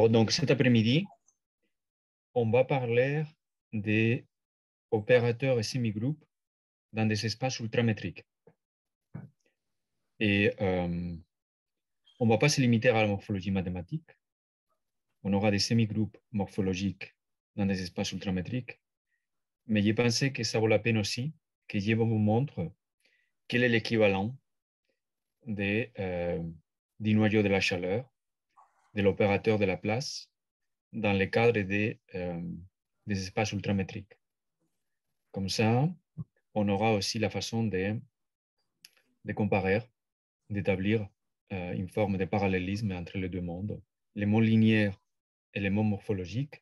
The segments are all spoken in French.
Alors, donc cet après-midi, on va parler des opérateurs et semi-groupes dans des espaces ultramétriques. Et on ne va pas se limiter à la morphologie mathématique. On aura des semi-groupes morphologiques dans des espaces ultramétriques. Mais j'ai pensé que ça vaut la peine aussi que je vous montre quel est l'équivalent du noyau de la chaleur, de l'opérateur de la place, dans le cadre des espaces ultramétriques. Comme ça, on aura aussi la façon de comparer, d'établir une forme de parallélisme entre les deux mondes, les mondes linéaires et les mondes morphologiques,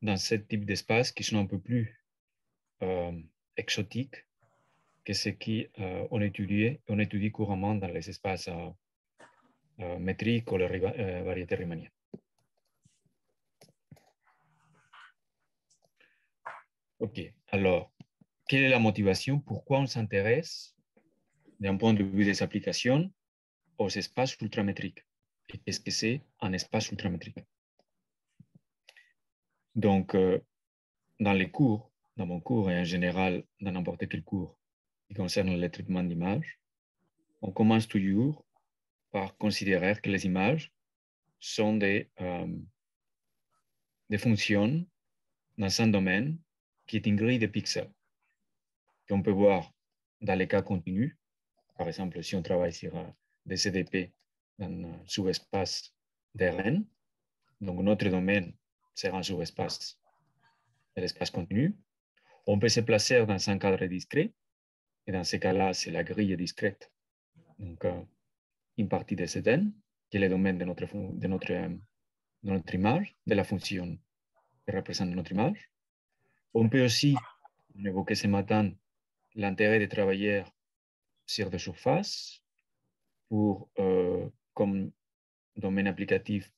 dans ce type d'espace qui sont un peu plus exotiques que ce qu'on étudie couramment dans les espaces métriques ou les variétés riemanniennes. OK, alors, quelle est la motivation? Pourquoi on s'intéresse, d'un point de vue des applications, aux espaces ultramétriques? Et qu'est-ce que c'est un espace ultramétrique? Donc, dans les cours, dans mon cours et en général dans n'importe quel cours qui concerne le traitement d'images, on commence toujours par considérer que les images sont des fonctions dans un domaine qui est une grille de pixels qu'on peut voir dans les cas continus. Par exemple, si on travaille sur des CDP dans un sous-espace d'Rn, donc notre domaine sera un sous-espace de l'espace continu. On peut se placer dans un cadre discret, et dans ce cas-là, c'est la grille discrète. Donc, une partie de cet n, qui est le domaine de notre image, de la fonction qui représente notre image. On peut aussi, on évoquait ce matin, l'intérêt de travailler sur des surfaces comme domaine applicatif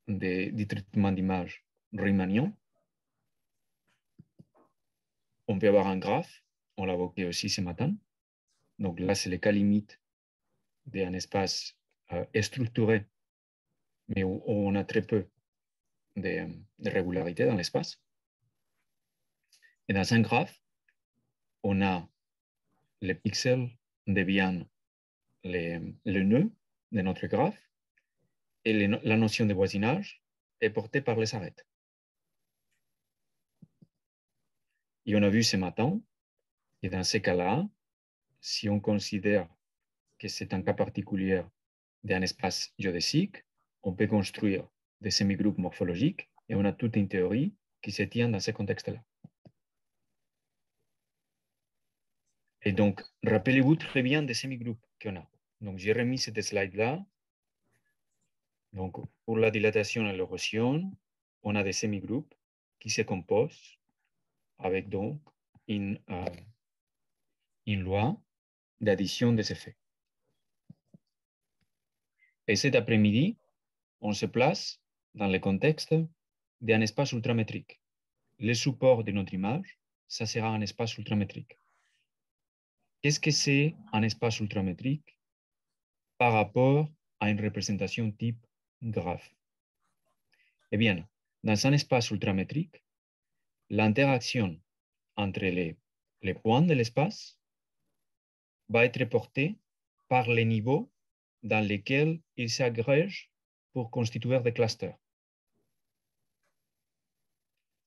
du traitement d'image riemannienne. On peut avoir un graphe, on l'a évoqué aussi ce matin. Donc là, c'est le cas limite d'un espace structuré, mais où on a très peu de régularité dans l'espace. Et dans un graphe, on a les pixels deviennent le nœud de notre graphe et la notion de voisinage est portée par les arêtes. Et on a vu ce matin, et dans ces cas-là, si on considère que c'est un cas particulier d'un espace géodésique, on peut construire des semi-groupes morphologiques et on a toute une théorie qui se tient dans ce contexte-là. Et donc, rappelez-vous très bien des semi-groupes qu'on a. Donc, j'ai remis cette slide-là. Donc, pour la dilatation et l'érosion, on a des semi-groupes qui se composent avec donc une loi d'addition des effets. Et cet après-midi, on se place dans le contexte d'un espace ultramétrique. Le support de notre image, ça sera un espace ultramétrique. Qu'est-ce que c'est un espace ultramétrique par rapport à une représentation type graphe? Eh bien, dans un espace ultramétrique, l'interaction entre les points de l'espace va être portée par les niveaux dans lesquels ils s'agrègent pour constituer des clusters.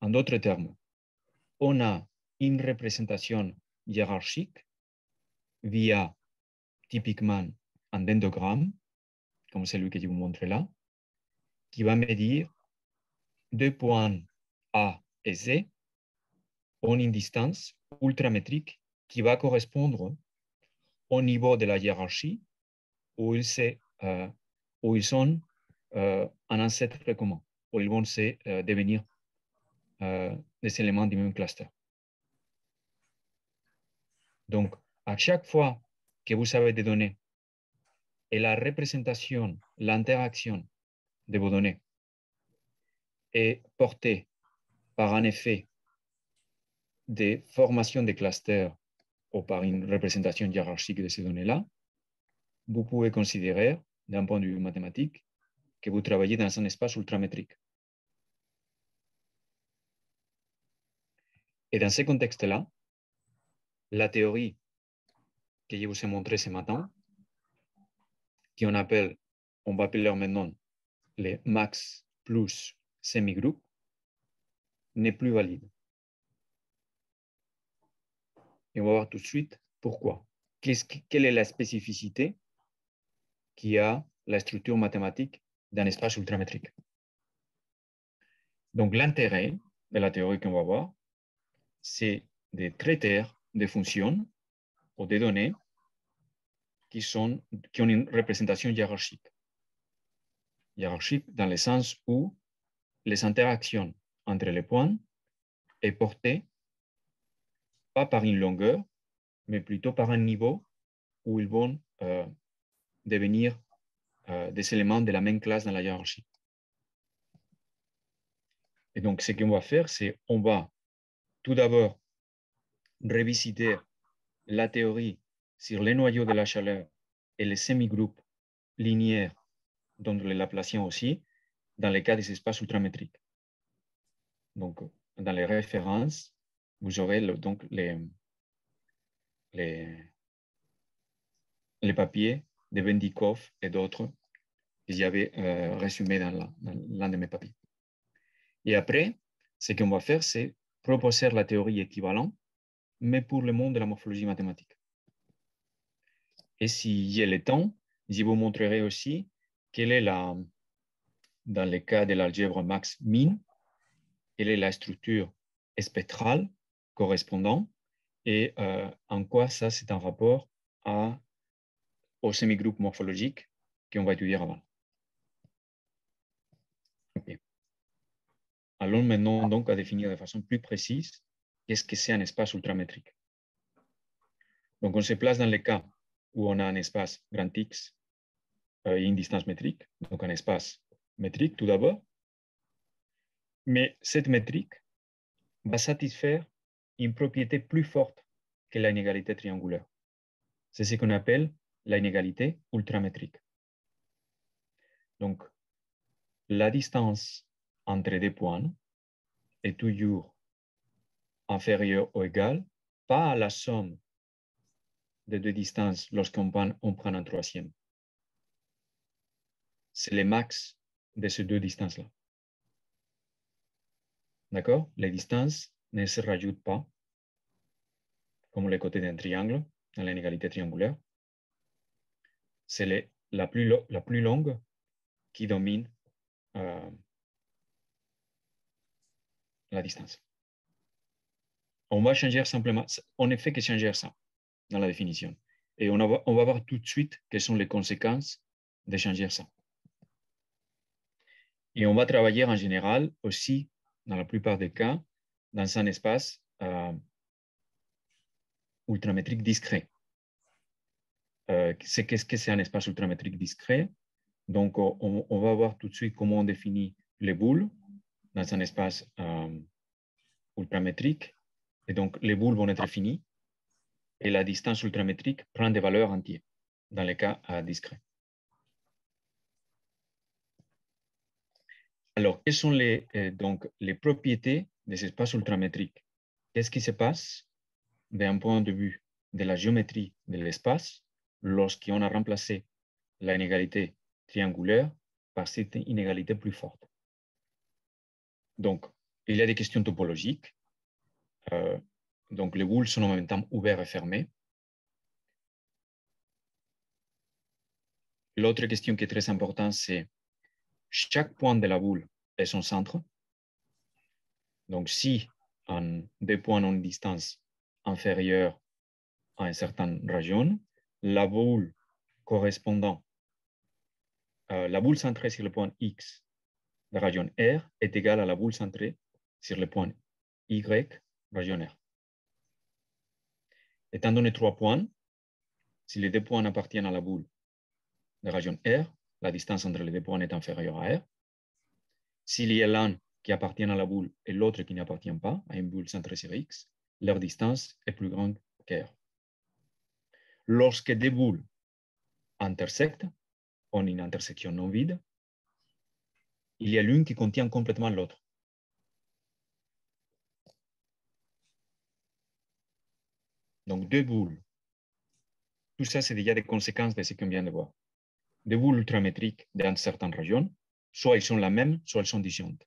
En d'autres termes, on a une représentation hiérarchique via typiquement un dendrogramme, comme celui que je vous montre là, qui va me dire deux points A et Z ont une distance ultramétrique qui va correspondre au niveau de la hiérarchie où ils sont un ancêtre commun, où ils vont devenir des éléments du même cluster. Donc, à chaque fois que vous avez des données et la représentation, l'interaction de vos données est portée par un effet de formation de clusters ou par une représentation hiérarchique de ces données-là, vous pouvez considérer, d'un point de vue mathématique, que vous travaillez dans un espace ultramétrique. Et dans ce contexte-là, la théorie que je vous ai montrée ce matin, qu'on appelle, on va appeler maintenant les max plus semi-groupes, n'est plus valide. Et on va voir tout de suite pourquoi. Quelle est la spécificité qui a la structure mathématique d'un espace ultramétrique? Donc, l'intérêt de la théorie qu'on va voir, c'est de traiter des fonctions ou des données qui ont une représentation hiérarchique. Hiérarchique dans le sens où les interactions entre les points est portée pas par une longueur, mais plutôt par un niveau où ils vont devenir des éléments de la même classe dans la hiérarchie. Et donc, ce qu'on va faire, c'est on va tout d'abord revisiter la théorie sur les noyaux de la chaleur et les semi-groupes linéaires dont le Laplacien aussi, dans le cas des espaces ultramétriques. Donc, dans les références, vous aurez donc les papiers de Bendikov et d'autres que j'avais résumés dans l'un de mes papiers. Et après, ce qu'on va faire, c'est proposer la théorie équivalente, mais pour le monde de la morphologie mathématique. Et si j'ai le temps, je vous montrerai aussi quelle est dans le cas de l'algèbre max-min, quelle est la structure spectrale correspondante et en quoi ça, c'est un rapport au semi-groupe morphologique qu'on va étudier avant. Okay. Allons maintenant donc à définir de façon plus précise qu'est-ce que c'est un espace ultramétrique. Donc, on se place dans le cas où on a un espace grand X et une distance métrique, donc un espace métrique tout d'abord. Mais cette métrique va satisfaire une propriété plus forte que l'inégalité triangulaire. C'est ce qu'on appelle l'inégalité ultramétrique. Donc, la distance entre deux points est toujours inférieure ou égale, pas à la somme des deux distances lorsqu'on prend un troisième. C'est le max de ces deux distances-là. D'accord? Les distances ne se rajoutent pas, comme les côtés d'un triangle, dans l'inégalité triangulaire. C'est la plus longue qui domine la distance. On va changer simplement, on ne fait que changer ça dans la définition. Et on va voir tout de suite quelles sont les conséquences de changer ça. Et on va travailler en général aussi, dans la plupart des cas, dans un espace ultramétrique discret. Qu'est-ce que c'est un espace ultramétrique discret? Donc, on va voir tout de suite comment on définit les boules dans un espace ultramétrique. Et donc, les boules vont être finies et la distance ultramétrique prend des valeurs entières dans les cas discrets. Alors, quelles sont donc, les propriétés des espaces ultramétriques? Qu'est-ce qui se passe d'un point de vue de la géométrie de l'espace lorsqu'on a remplacé l'inégalité triangulaire par cette inégalité plus forte? Donc, il y a des questions topologiques. Donc, les boules sont en même temps ouvertes et fermées. L'autre question qui est très importante, c'est chaque point de la boule est son centre. Donc, si deux points ont une distance inférieure à une certaine région, la boule correspondant, la boule centrée sur le point X de la région R est égale à la boule centrée sur le point Y, région R. Étant donné 3 points, si les deux points appartiennent à la boule de la région R, la distance entre les deux points est inférieure à R. S'il y a l'un qui appartient à la boule et l'autre qui n'appartient pas à une boule centrée sur X, leur distance est plus grande que R. Lorsque deux boules intersectent, ont une intersection non vide, il y a l'une qui contient complètement l'autre. Donc, deux boules. Tout ça, c'est déjà des conséquences de ce qu'on vient de voir. Des boules ultramétriques dans certaines régions, soit elles sont la même, soit elles sont disjointes.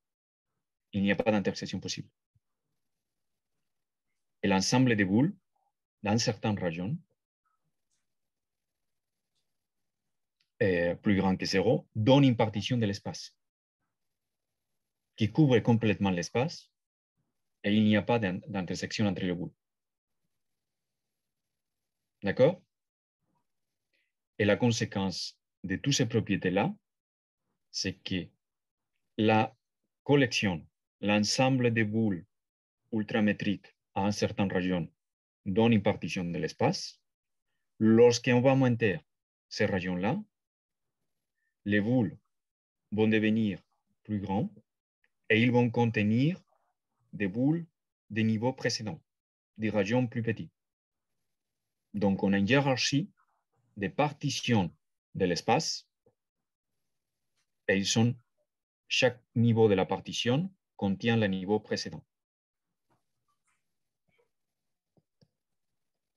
Il n'y a pas d'intersection possible. Et l'ensemble des boules, dans certaines régions, plus grand que zéro, donne une partition de l'espace qui couvre complètement l'espace et il n'y a pas d'intersection entre les boules. D'accord? Et la conséquence de toutes ces propriétés-là, c'est que la collection, l'ensemble des boules ultramétriques à une certaine région donne une partition de l'espace. Lorsqu'on va augmenter ces régions-là, les boules vont devenir plus grandes et ils vont contenir des boules de niveau précédent, des régions plus petites. Donc, on a une hiérarchie des partitions de l'espace et chaque niveau de la partition contient le niveau précédent.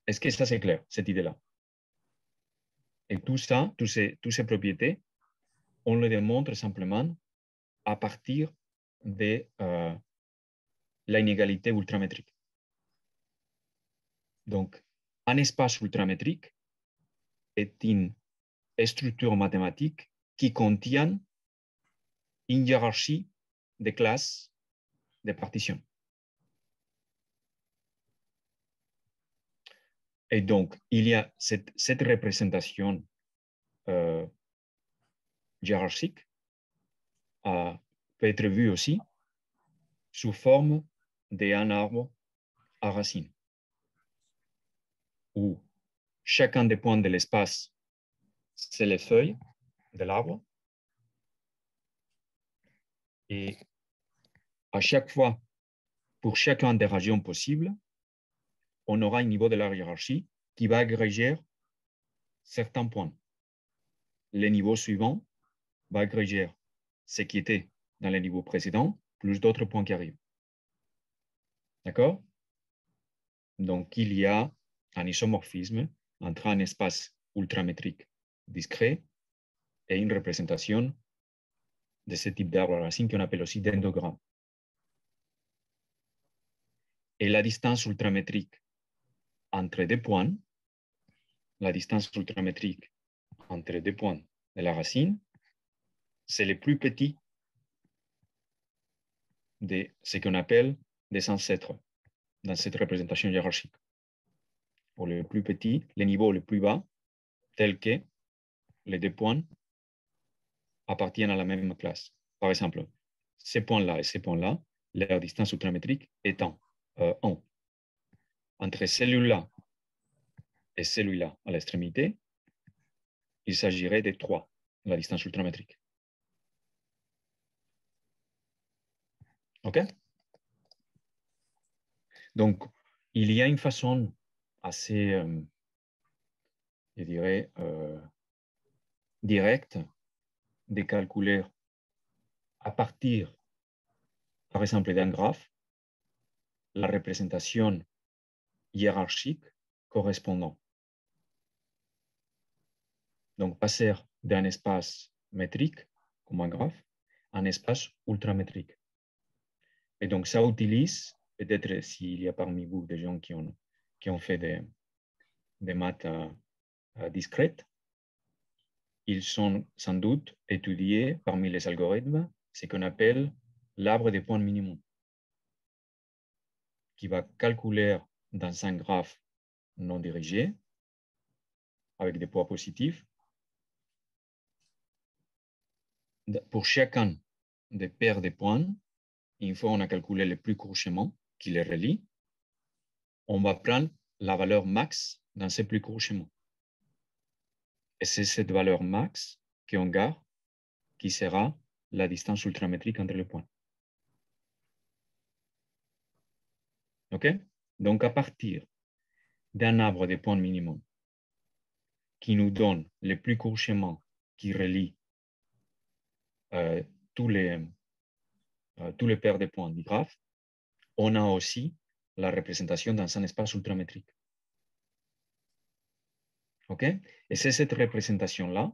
Est-ce que ça c'est clair, cette idée-là? Et tout ça, toutes ces propriétés, on les démontre simplement à partir de l'inégalité ultramétrique. Donc, un espace ultramétrique est une structure mathématique qui contient une hiérarchie de classes de partitions. Et donc, il y a cette représentation hiérarchique peut être vue aussi sous forme d'un arbre à racines, où chacun des points de l'espace, c'est les feuilles de l'arbre. Et à chaque fois, pour chacune des régions possibles, on aura un niveau de la hiérarchie qui va agréger certains points. Le niveau suivant va agréger ce qui était dans le niveau précédent, plus d'autres points qui arrivent. D'accord? Donc, il y a un isomorphisme entre un espace ultramétrique discret et une représentation de ce type d'arbre à racines qu'on appelle aussi dendrogramme. Et la distance ultramétrique entre deux points, la distance ultramétrique entre deux points de la racine, c'est le plus petit de ce qu'on appelle des ancêtres dans cette représentation hiérarchique. Ou le plus petit, le niveau le plus bas, tel que les deux points appartiennent à la même classe. Par exemple, ces points-là et ces points-là, leur distance ultramétrique étant 1. Entre celui-là et celui-là à l'extrémité, il s'agirait de 3, la distance ultramétrique. OK? Donc, il y a une façon assez, je dirais, directe de calculer à partir, par exemple, d'un graphe, la représentation hiérarchique correspondant. Donc, passer d'un espace métrique, comme un graphe, à un espace ultramétrique. Et donc, ça utilise, peut-être s'il y a parmi vous des gens qui ont fait des maths discrètes, ils sont sans doute étudiés parmi les algorithmes ce qu'on appelle l'arbre des points minimum, qui va calculer dans un graphe non dirigé, avec des poids positifs, pour chacun des paires de points, une fois on a calculé le plus court chemin qui les relie, on va prendre la valeur max dans ce plus court chemin. Et c'est cette valeur max qu'on garde qui sera la distance ultramétrique entre les points. OK? Donc, à partir d'un arbre de points minimum qui nous donne le plus court chemin qui relie tous les paires de points du graphe, on a aussi la représentation dans un espace ultramétrique. OK? Et c'est cette représentation-là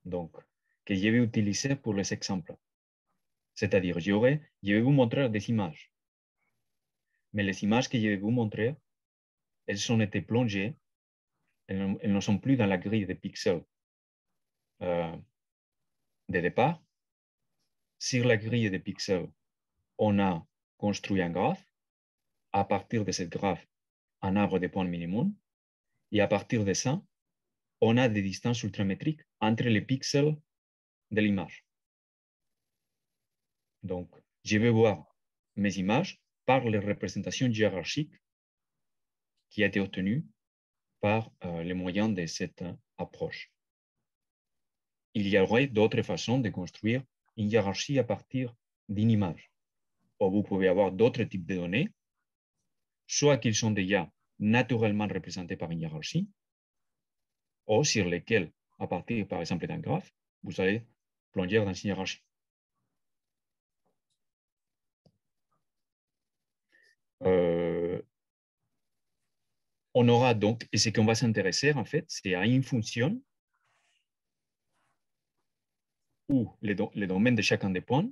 donc, que je vais utiliser pour les exemples. C'est-à-dire, je vais vous montrer des images. Mais les images que je vais vous montrer, elles ont été plongées, elles ne sont plus dans la grille de pixels de départ. Sur la grille de pixels, on a construit un graphe. À partir de ce graphe, un arbre de points minimum. Et à partir de ça, on a des distances ultramétriques entre les pixels de l'image. Donc, je vais voir mes images par les représentations hiérarchiques qui a été obtenues par les moyens de cette approche. Il y aurait d'autres façons de construire une hiérarchie à partir d'une image. Ou vous pouvez avoir d'autres types de données, soit qu'ils sont déjà naturellement représentés par une hiérarchie, ou sur lesquels, à partir, par exemple, d'un graphe, vous allez plonger dans une hiérarchie. On aura donc, et ce qu'on va s'intéresser, en fait, c'est à une fonction où les domaines de chacun des points,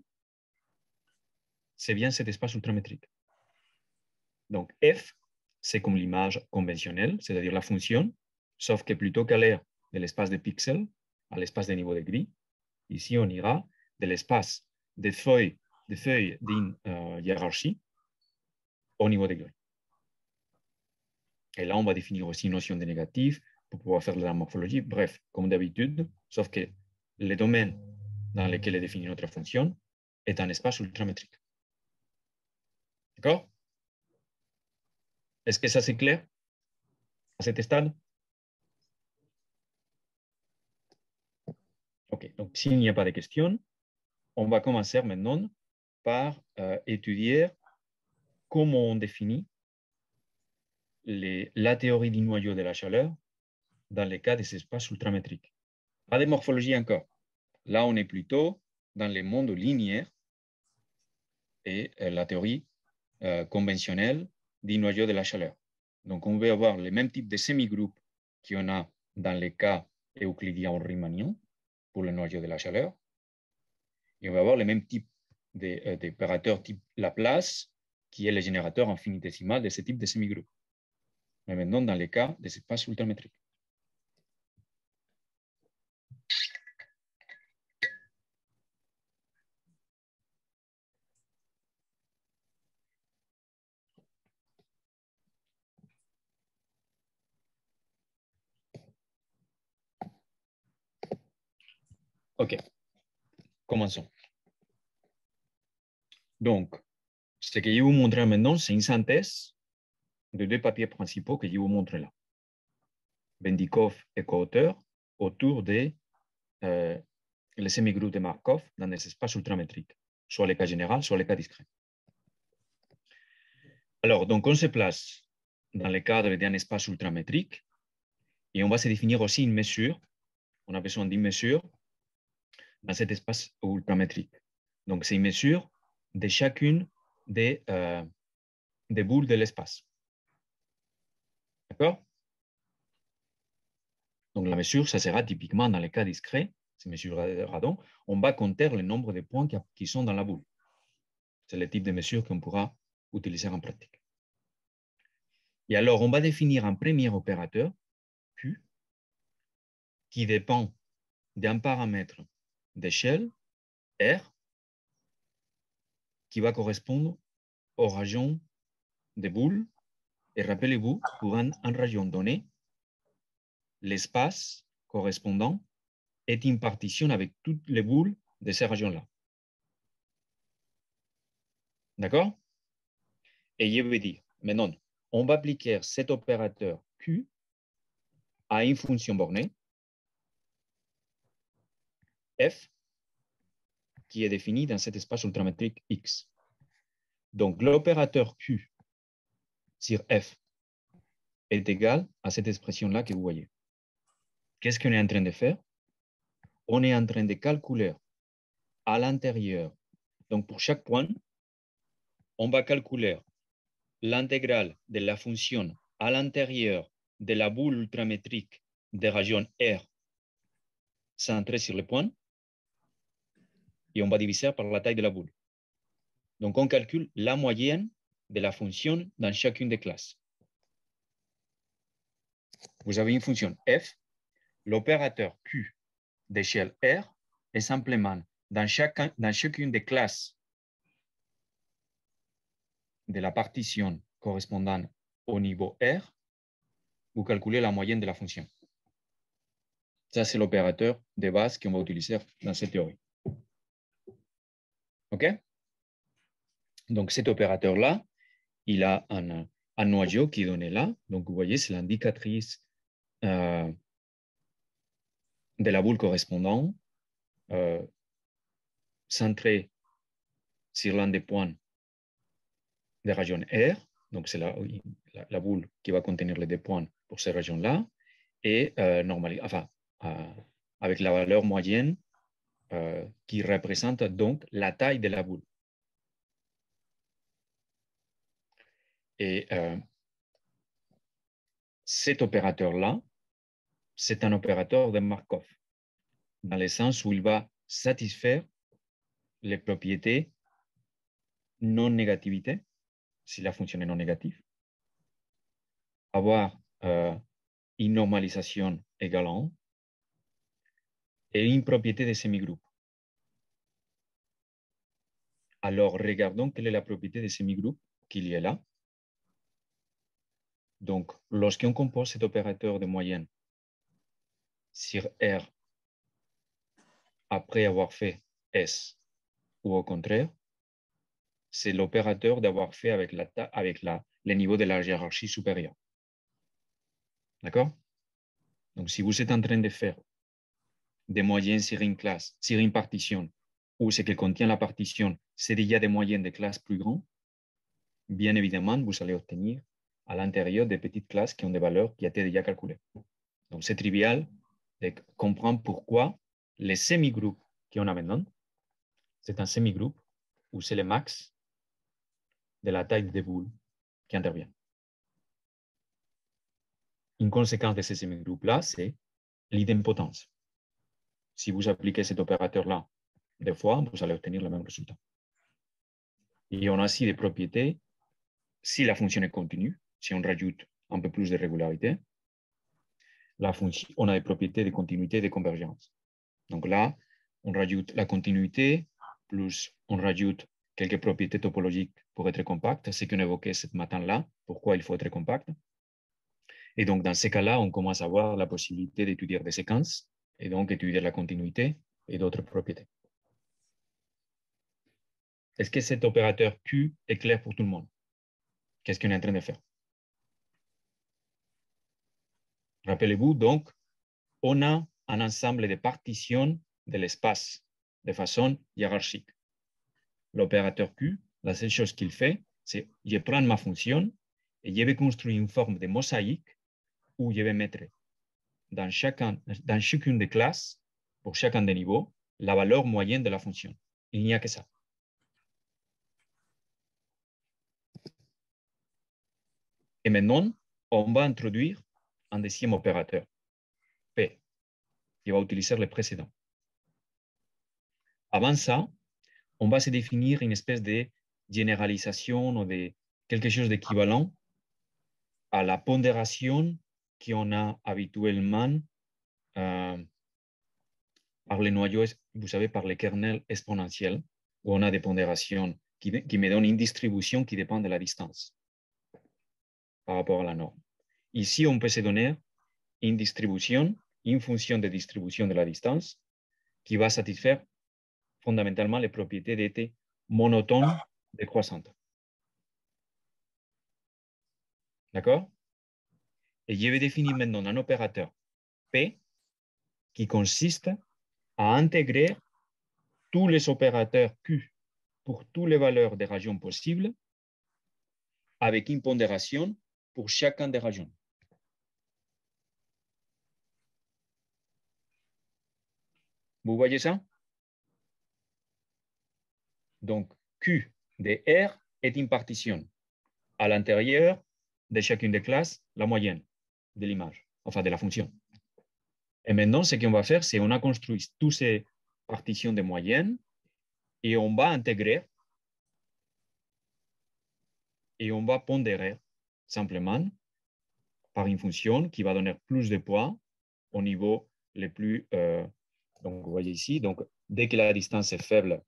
c'est bien cet espace ultramétrique. Donc, f, c'est comme l'image conventionnelle, c'est-à-dire la fonction, sauf que plutôt qu'aller de l'espace de pixels à l'espace de niveau de grille, ici, on ira de l'espace des feuilles d'une hiérarchie au niveau de grille. Et là, on va définir aussi une notion de négatif pour pouvoir faire de la morphologie. Bref, comme d'habitude, sauf que le domaine dans lequel est définie notre fonction est un espace ultramétrique. D'accord? Est-ce que ça c'est clair à cet stade? OK, donc s'il n'y a pas de questions, on va commencer maintenant par étudier comment on définit la théorie du noyau de la chaleur dans le cas des espaces ultramétriques. Pas de morphologie encore. Là, on est plutôt dans les mondes linéaires et la théorie conventionnelle du noyau de la chaleur. Donc, on va avoir le même type de semi-groupes qu'on a dans les cas euclidiens ou riemanniens pour le noyau de la chaleur. Et on va avoir le même type d'opérateur type Laplace, qui est le générateur infinitésimal de ce type de semi-groupe. Mais maintenant, dans les cas des espaces ultramétriques. OK, commençons. Donc, ce que je vais vous montrer maintenant, c'est une synthèse de deux papiers principaux que je vais vous montrer là. Bendikov et co-auteur autour des les semi-groupes de Markov dans des espaces ultramétriques, soit les cas généraux, soit les cas discrets. Alors, donc, on se place dans le cadre d'un espace ultramétrique et on va se définir aussi une mesure. On a besoin d'une mesure dans cet espace ultramétrique. Donc, c'est une mesure de chacune des boules de l'espace. D'accord? Donc, la mesure, ça sera typiquement dans les cas discrets, ces mesures donc, on va compter le nombre de points qui sont dans la boule. C'est le type de mesure qu'on pourra utiliser en pratique. Et alors, on va définir un premier opérateur, Q, qui dépend d'un paramètre d'échelle, R, qui va correspondre aux régions des boules. Et rappelez-vous, pour une région donnée, l'espace correspondant est une partition avec toutes les boules de ces régions-là. D'accord? Et je vais dire, maintenant, on va appliquer cet opérateur Q à une fonction bornée, F, qui est définie dans cet espace ultramétrique X. Donc, l'opérateur Q sur F est égal à cette expression-là que vous voyez. Qu'est-ce qu'on est en train de faire? On est en train de calculer à l'intérieur. Donc, pour chaque point, on va calculer l'intégrale de la fonction à l'intérieur de la boule ultramétrique de région R centrée sur le point et on va diviser par la taille de la boule. Donc, on calcule la moyenne de la fonction dans chacune des classes. Vous avez une fonction f, l'opérateur q d'échelle R est simplement dans chacune des classes de la partition correspondant au niveau R, vous calculez la moyenne de la fonction. Ça, c'est l'opérateur de base qu'on va utiliser dans cette théorie. OK? Donc, cet opérateur-là, il a un noyau qui est donné là. Donc, vous voyez, c'est l'indicatrice de la boule correspondante centrée sur l'un des points de région R. Donc, c'est la boule qui va contenir les deux points pour ces régions-là. Et avec la valeur moyenne qui représente donc la taille de la boule. Et cet opérateur-là, c'est un opérateur de Markov, dans le sens où il va satisfaire les propriétés non-négativité, si la fonction est non négative, avoir une normalisation égale à 1 et une propriété de semi-groupe. Alors, regardons quelle est la propriété de semi-groupe qu'il y a là. Donc, lorsqu'on compose cet opérateur de moyenne sur R après avoir fait S ou au contraire, c'est l'opérateur d'avoir fait avec le niveau de la hiérarchie supérieure. D'accord? Donc, si vous êtes en train de faire des moyennes sur une classe, sur une partition, ou ce que contient la partition, c'est déjà des moyennes de classes plus grandes, bien évidemment, vous allez obtenir à l'intérieur des petites classes qui ont des valeurs qui étaient déjà calculées. Donc, c'est trivial de comprendre pourquoi les semi-groupes qu'on a maintenant, c'est un semi-groupe où c'est le max de la taille des boules qui intervient. Une conséquence de ces semi-groupes-là, c'est l'idempotence. Si vous appliquez cet opérateur-là deux fois, vous allez obtenir le même résultat. Et on a aussi des propriétés, si la fonction est continue, si on rajoute un peu plus de régularité, on a des propriétés de continuité et de convergence. Donc là, on rajoute la continuité, plus on rajoute quelques propriétés topologiques pour être compact, ce qu'on évoquait ce matin-là, pourquoi il faut être compact. Et donc, dans ces cas-là, on commence à avoir la possibilité d'étudier des séquences et donc étudier la continuité et d'autres propriétés. Est-ce que cet opérateur Q est clair pour tout le monde? Qu'est-ce qu'on est en train de faire? Rappelez-vous, donc, on a un ensemble de partitions de l'espace de façon hiérarchique. L'opérateur Q, la seule chose qu'il fait, c'est je prends ma fonction et je vais construire une forme de mosaïque où je vais mettre dans chacune des classes, pour chacun des niveaux, la valeur moyenne de la fonction. Il n'y a que ça. Et maintenant, on va introduire un deuxième opérateur, P, qui va utiliser le précédent. Avant ça, on va se définir une espèce de généralisation ou de quelque chose d'équivalent à la pondération qu'on a habituellement par les noyaux, vous savez, par les kernels exponentiels, où on a des pondérations qui me donnent une distribution qui dépend de la distance par rapport à la norme. Ici, on peut se donner une distribution, une fonction de distribution de la distance qui va satisfaire fondamentalement les propriétés d'été monotone décroissante. D'accord? Et je vais définir maintenant un opérateur P qui consiste à intégrer tous les opérateurs Q pour toutes les valeurs des régions possibles avec une pondération pour chacun des régions. Vous voyez ça? Donc, Q de R est une partition. À l'intérieur de chacune des classes, la moyenne de l'image, enfin de la fonction. Et maintenant, ce qu'on va faire, c'est qu'on a construit toutes ces partitions de moyenne et on va intégrer et on va pondérer simplement par une fonction qui va donner plus de poids au niveau le plus... donc, vous voyez ici, donc, dès que la distance est faible,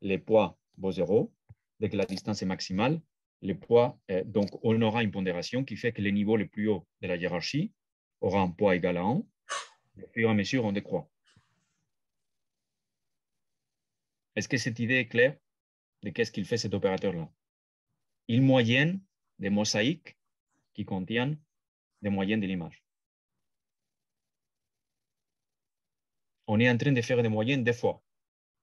les poids vont 0. Dès que la distance est maximale, les poids, donc on aura une pondération qui fait que le niveau le plus haut de la hiérarchie aura un poids égal à 1. Au fur et à mesure, on décroît. Est-ce que cette idée est claire de qu'est-ce qu'il fait cet opérateur-là? Il moyenne des mosaïques qui contiennent des moyennes de l'image. On est en train de faire des moyennes deux fois.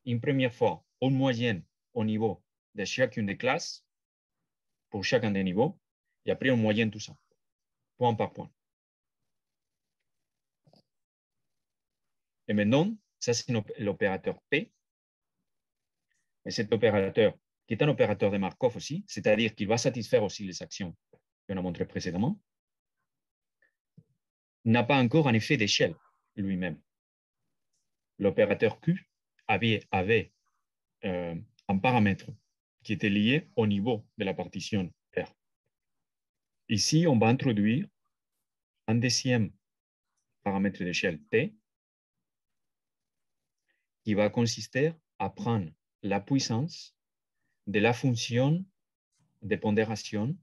Une première fois, on moyenne au niveau de chacune des classes pour chacun des niveaux, et après on moyenne tout ça, point par point. Et maintenant, ça c'est l'opérateur P. Et cet opérateur, qui est un opérateur de Markov aussi, c'est-à-dire qu'il va satisfaire aussi les actions qu'on a montrées précédemment, n'a pas encore un effet d'échelle lui-même. L'opérateur Q avait un paramètre qui était lié au niveau de la partition R. Ici, on va introduire un deuxième paramètre d'échelle T qui va consister à prendre la puissance de la fonction de pondération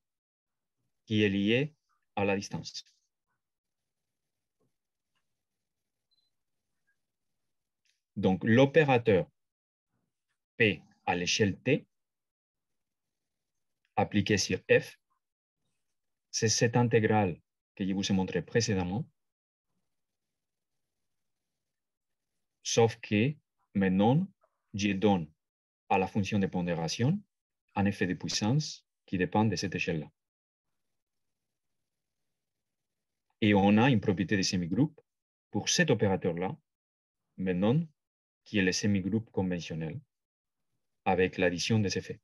qui est liée à la distance. Donc, l'opérateur P à l'échelle T appliqué sur F, c'est cette intégrale que je vous ai montré précédemment, sauf que maintenant, je donne à la fonction de pondération un effet de puissance qui dépend de cette échelle-là. Et on a une propriété de semi-groupe pour cet opérateur-là, maintenant, qui est le semi-groupe conventionnel, avec l'addition des effets.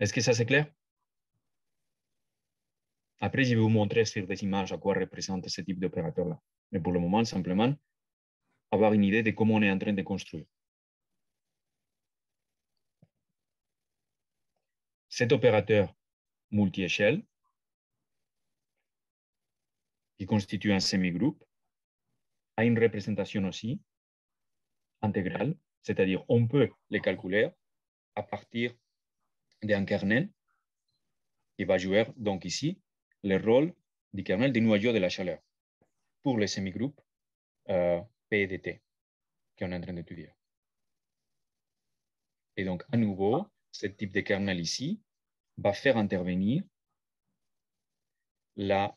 Est-ce que ça c'est clair? Après, je vais vous montrer sur des images à quoi représente ce type d'opérateur-là. Mais pour le moment, simplement, avoir une idée de comment on est en train de construire. Cet opérateur multi-échelle, qui constitue un semi-groupe, a une représentation aussi intégrale, c'est-à-dire on peut les calculer à partir d'un kernel qui va jouer donc ici le rôle du kernel du noyau de la chaleur pour les semi-groupes P et T qu'on est en train d'étudier. Et donc, à nouveau, ce type de kernel ici va faire intervenir la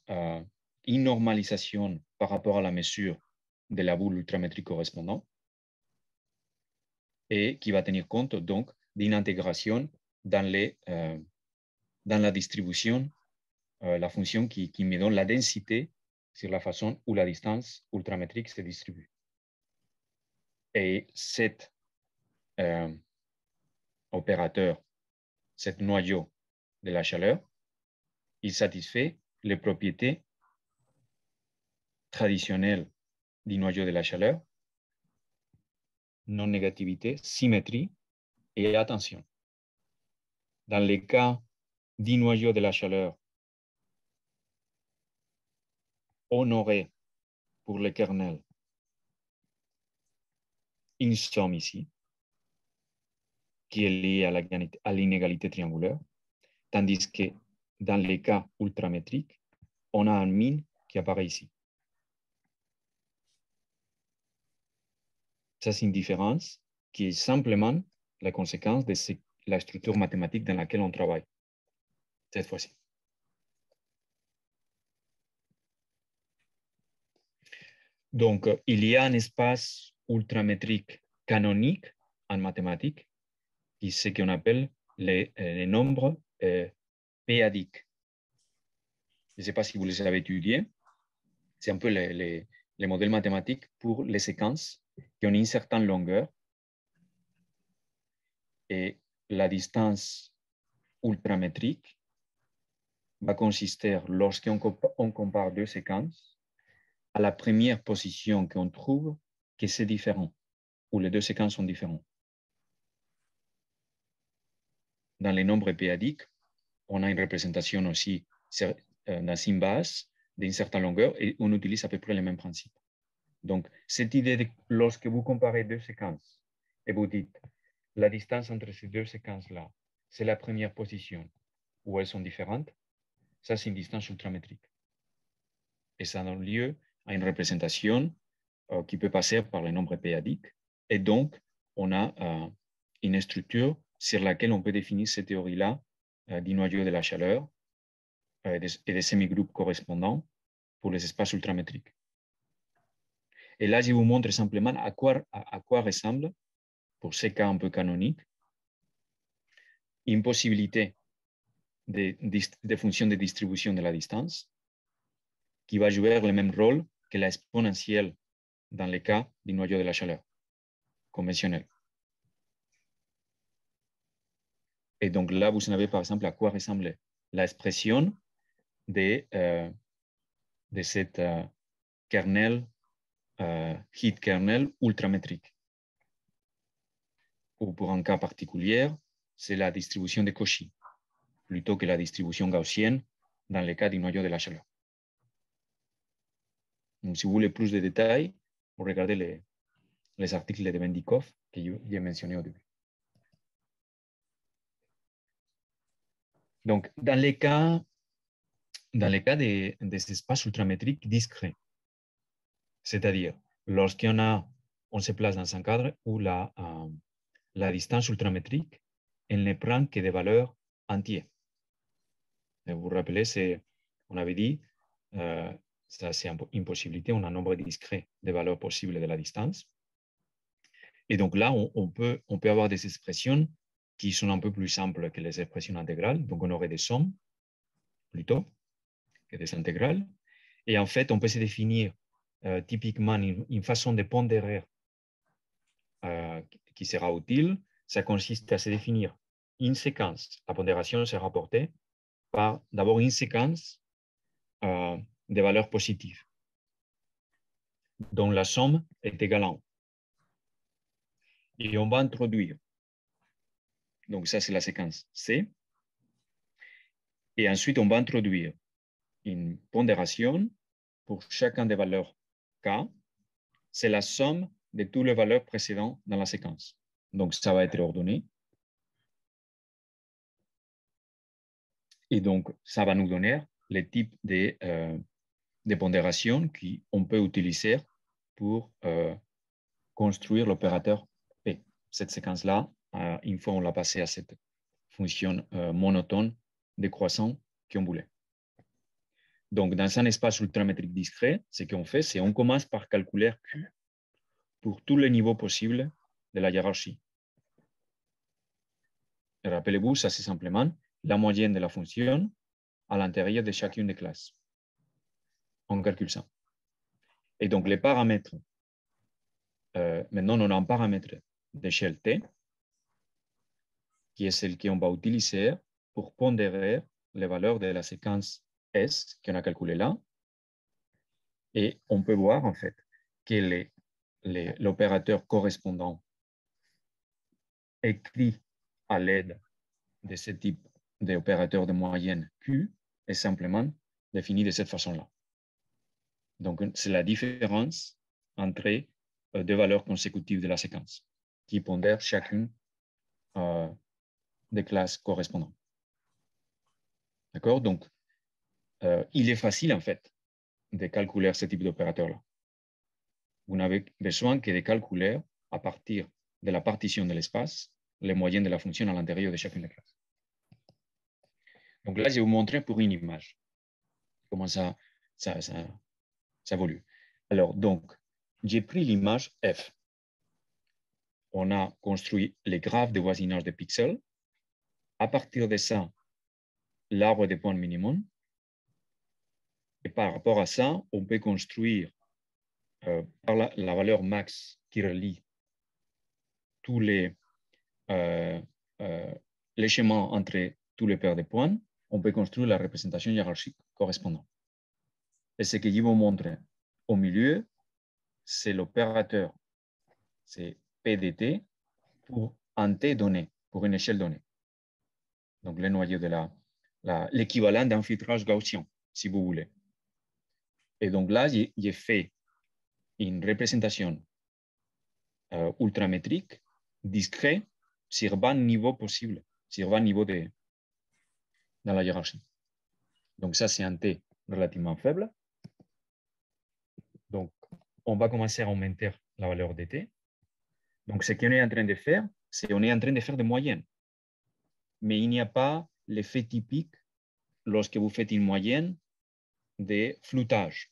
normalisation par rapport à la mesure de la boule ultramétrique correspondante et qui va tenir compte donc d'une intégration dans la distribution, la fonction qui me donne la densité sur la façon où la distance ultramétrique se distribue. Et cet opérateur, cet noyau de la chaleur, il satisfait les propriétés traditionnelles du noyau de la chaleur, non-négativité, symétrie et attention. Dans les cas du noyau de la chaleur, on aurait pour le kernel une somme ici qui est liée à l'inégalité triangulaire, tandis que dans les cas ultramétriques, on a un min qui apparaît ici. Ça, c'est une différence qui est simplement la conséquence de la structure mathématique dans laquelle on travaille cette fois-ci. Donc, il y a un espace ultramétrique canonique en mathématiques, qui est ce qu'on appelle les nombres p-adiques. Je ne sais pas si vous les avez étudiés. C'est un peu les modèles mathématiques pour les séquences qui ont une certaine longueur et la distance ultramétrique va consister, lorsqu'on compare deux séquences, à la première position qu'on trouve que c'est différent, où les deux séquences sont différentes. Dans les nombres p-adiques, on a une représentation aussi dans une base d'une certaine longueur et on utilise à peu près les mêmes principes. Donc, cette idée de lorsque vous comparez deux séquences et vous dites la distance entre ces deux séquences-là, c'est la première position où elles sont différentes, ça c'est une distance ultramétrique. Et ça donne lieu à une représentation qui peut passer par les nombres p-adiques. Et donc, on a une structure sur laquelle on peut définir cette théorie-là du noyau de la chaleur et des semi-groupes correspondants pour les espaces ultramétriques. Et là, je vous montre simplement à quoi ressemble, pour ces cas un peu canoniques, une possibilité de fonction de distribution de la distance qui va jouer le même rôle que l'exponentielle dans le cas du noyau de la chaleur conventionnel. Et donc là, vous savez par exemple à quoi ressemble l'expression de cette kernel, heat kernel ultramétrique. Ou pour un cas particulier, c'est la distribution de Cauchy, plutôt que la distribution gaussienne dans le cas du noyau de la chaleur. Donc, si vous voulez plus de détails, vous regardez les articles de Bendikov que j'ai mentionnés au début. Donc, dans les cas des espaces ultramétriques discrets, c'est-à-dire lorsqu'on se place dans un cadre où la distance ultramétrique, elle ne prend que des valeurs entières. Et vous vous rappelez, on avait dit, ça c'est une possibilité, on a un nombre discret de valeurs possibles de la distance. Et donc là, on peut avoir des expressions qui sont un peu plus simples que les expressions intégrales. Donc on aurait des sommes plutôt que des intégrales. Et en fait, on peut se définir typiquement une façon de pondérer qui sera utile. Ça consiste à se définir une séquence. La pondération sera rapportée par d'abord une séquence de valeurs positives dont la somme est égale à 1. Et on va introduire, donc ça c'est la séquence C, et ensuite on va introduire une pondération pour chacun des valeurs K, c'est la somme de toutes les valeurs précédentes dans la séquence. Donc ça va être ordonné. Et donc ça va nous donner les types de pondérations qu'on peut utiliser pour construire l'opérateur P. Cette séquence-là, une fois on l'a passé à cette fonction monotone décroissant qu'on voulait. Donc, dans un espace ultramétrique discret, ce qu'on fait, c'est qu'on commence par calculer Q pour tous les niveaux possibles de la hiérarchie. Rappelez-vous, ça c'est simplement la moyenne de la fonction à l'intérieur de chacune des classes. On calcule ça. Et donc, les paramètres, maintenant on a un paramètre d'échelle T, qui est celle qu'on va utiliser pour pondérer les valeurs de la séquence S qu'on a calculée là. Et on peut voir en fait que l'opérateur correspondant écrit à l'aide de ce type d'opérateur de moyenne Q est simplement défini de cette façon-là. Donc, c'est la différence entre deux valeurs consécutives de la séquence qui pondèrent chacune des classes correspondantes. D'accord? Donc, il est facile, en fait, de calculer ce type d'opérateur-là. Vous n'avez besoin que de calculer à partir de la partition de l'espace les moyennes de la fonction à l'intérieur de chacune des classes. Donc là, je vais vous montrer pour une image comment ça évolue. Alors, donc, j'ai pris l'image F. On a construit les graphes de voisinage de pixels. À partir de ça, l'arbre des points minimum. Et par rapport à ça, on peut construire par la valeur max qui relie tous les schémas entre tous les paires de points, on peut construire la représentation hiérarchique correspondante. Et ce que je vous montre au milieu, c'est l'opérateur, c'est PDT pour un T donné, pour une échelle donnée. Donc, le noyau de l'équivalent d'un filtrage gaussien, si vous voulez. Et donc là, j'ai fait une représentation ultramétrique discrète sur 20 niveaux possibles, sur 20 niveaux dans la hiérarchie. Donc ça, c'est un T relativement faible. Donc, on va commencer à augmenter la valeur de T. Donc, ce qu'on est en train de faire, c'est qu'on est en train de faire des moyennes. Mais il n'y a pas l'effet typique lorsque vous faites une moyenne de floutage.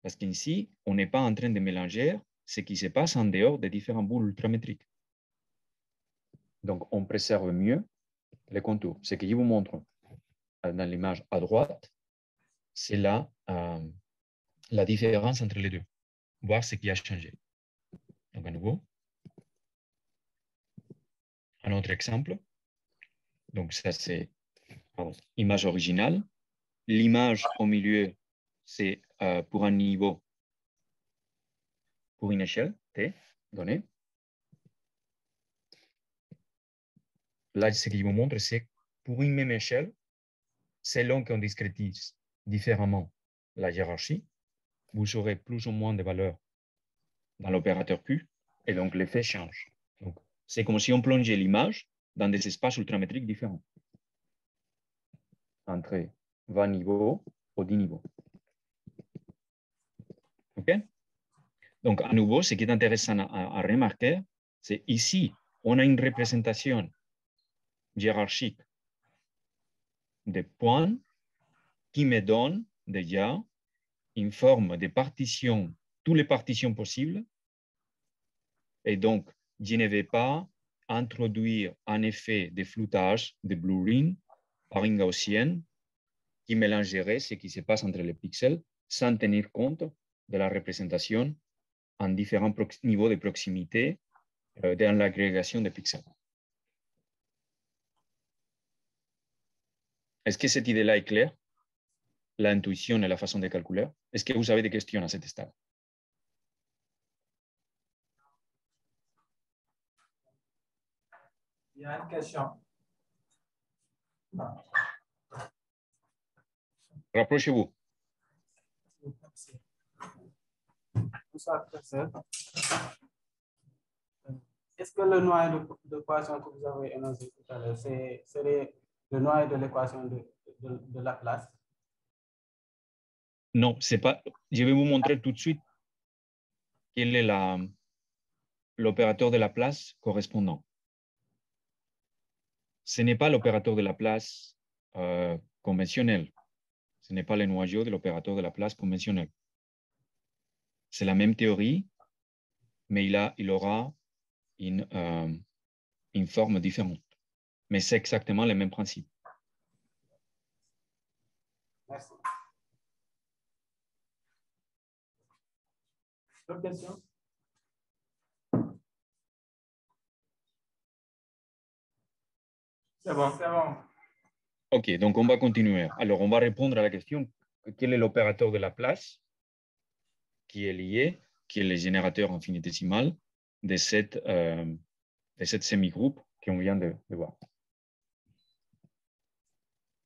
Parce qu'ici, on n'est pas en train de mélanger ce qui se passe en dehors des différents boules ultramétriques. Donc, on préserve mieux les contours. Ce que je vous montre dans l'image à droite, c'est la différence entre les deux. Voir ce qui a changé. Donc, à nouveau, un autre exemple. Donc, ça, c'est image originale. L'image au milieu, c'est pour un niveau, pour une échelle T donnée. Là, ce que je vous montre, c'est pour une même échelle, selon qu'on discrétise différemment la hiérarchie, vous aurez plus ou moins de valeurs dans l'opérateur Q, et donc l'effet change. Donc, c'est comme si on plongeait l'image dans des espaces ultramétriques différents, entre 20 niveaux ou 10 niveaux. OK? Donc, à nouveau, ce qui est intéressant à remarquer, c'est ici, on a une représentation hiérarchique des points qui me donne déjà une forme de partition, toutes les partitions possibles. Et donc, je ne vais pas introduire un effet de floutage, de blurring, par une gaussienne qui mélangerait ce qui se passe entre les pixels sans tenir compte de la représentation en différents niveaux de proximité dans l'agrégation des pixels. Est-ce que cette idée-là est claire? L'intuition et la façon de calculer? Est-ce que vous avez des questions à cet stade? Il y a une question. Rapprochez-vous. Bonsoir, professeur. Est-ce que le noyau de poisson que vous avez énoncé tout à l'heure, serait le noyau de l'équation de Laplace? Non, c'est pas. Je vais vous montrer tout de suite quel est l'opérateur de Laplace correspondant. Ce n'est pas l'opérateur de Laplace conventionnel. Ce n'est pas le noyau de l'opérateur de Laplace conventionnel. C'est la même théorie, mais il aura une forme différente. Mais c'est exactement le même principe. Merci. D'autres questions? C'est bon, c'est bon. OK, donc on va continuer. Alors, on va répondre à la question, quel est l'opérateur de Laplace qui est lié, qui est le générateur infinitésimal de cette semi-groupe qu'on vient de voir.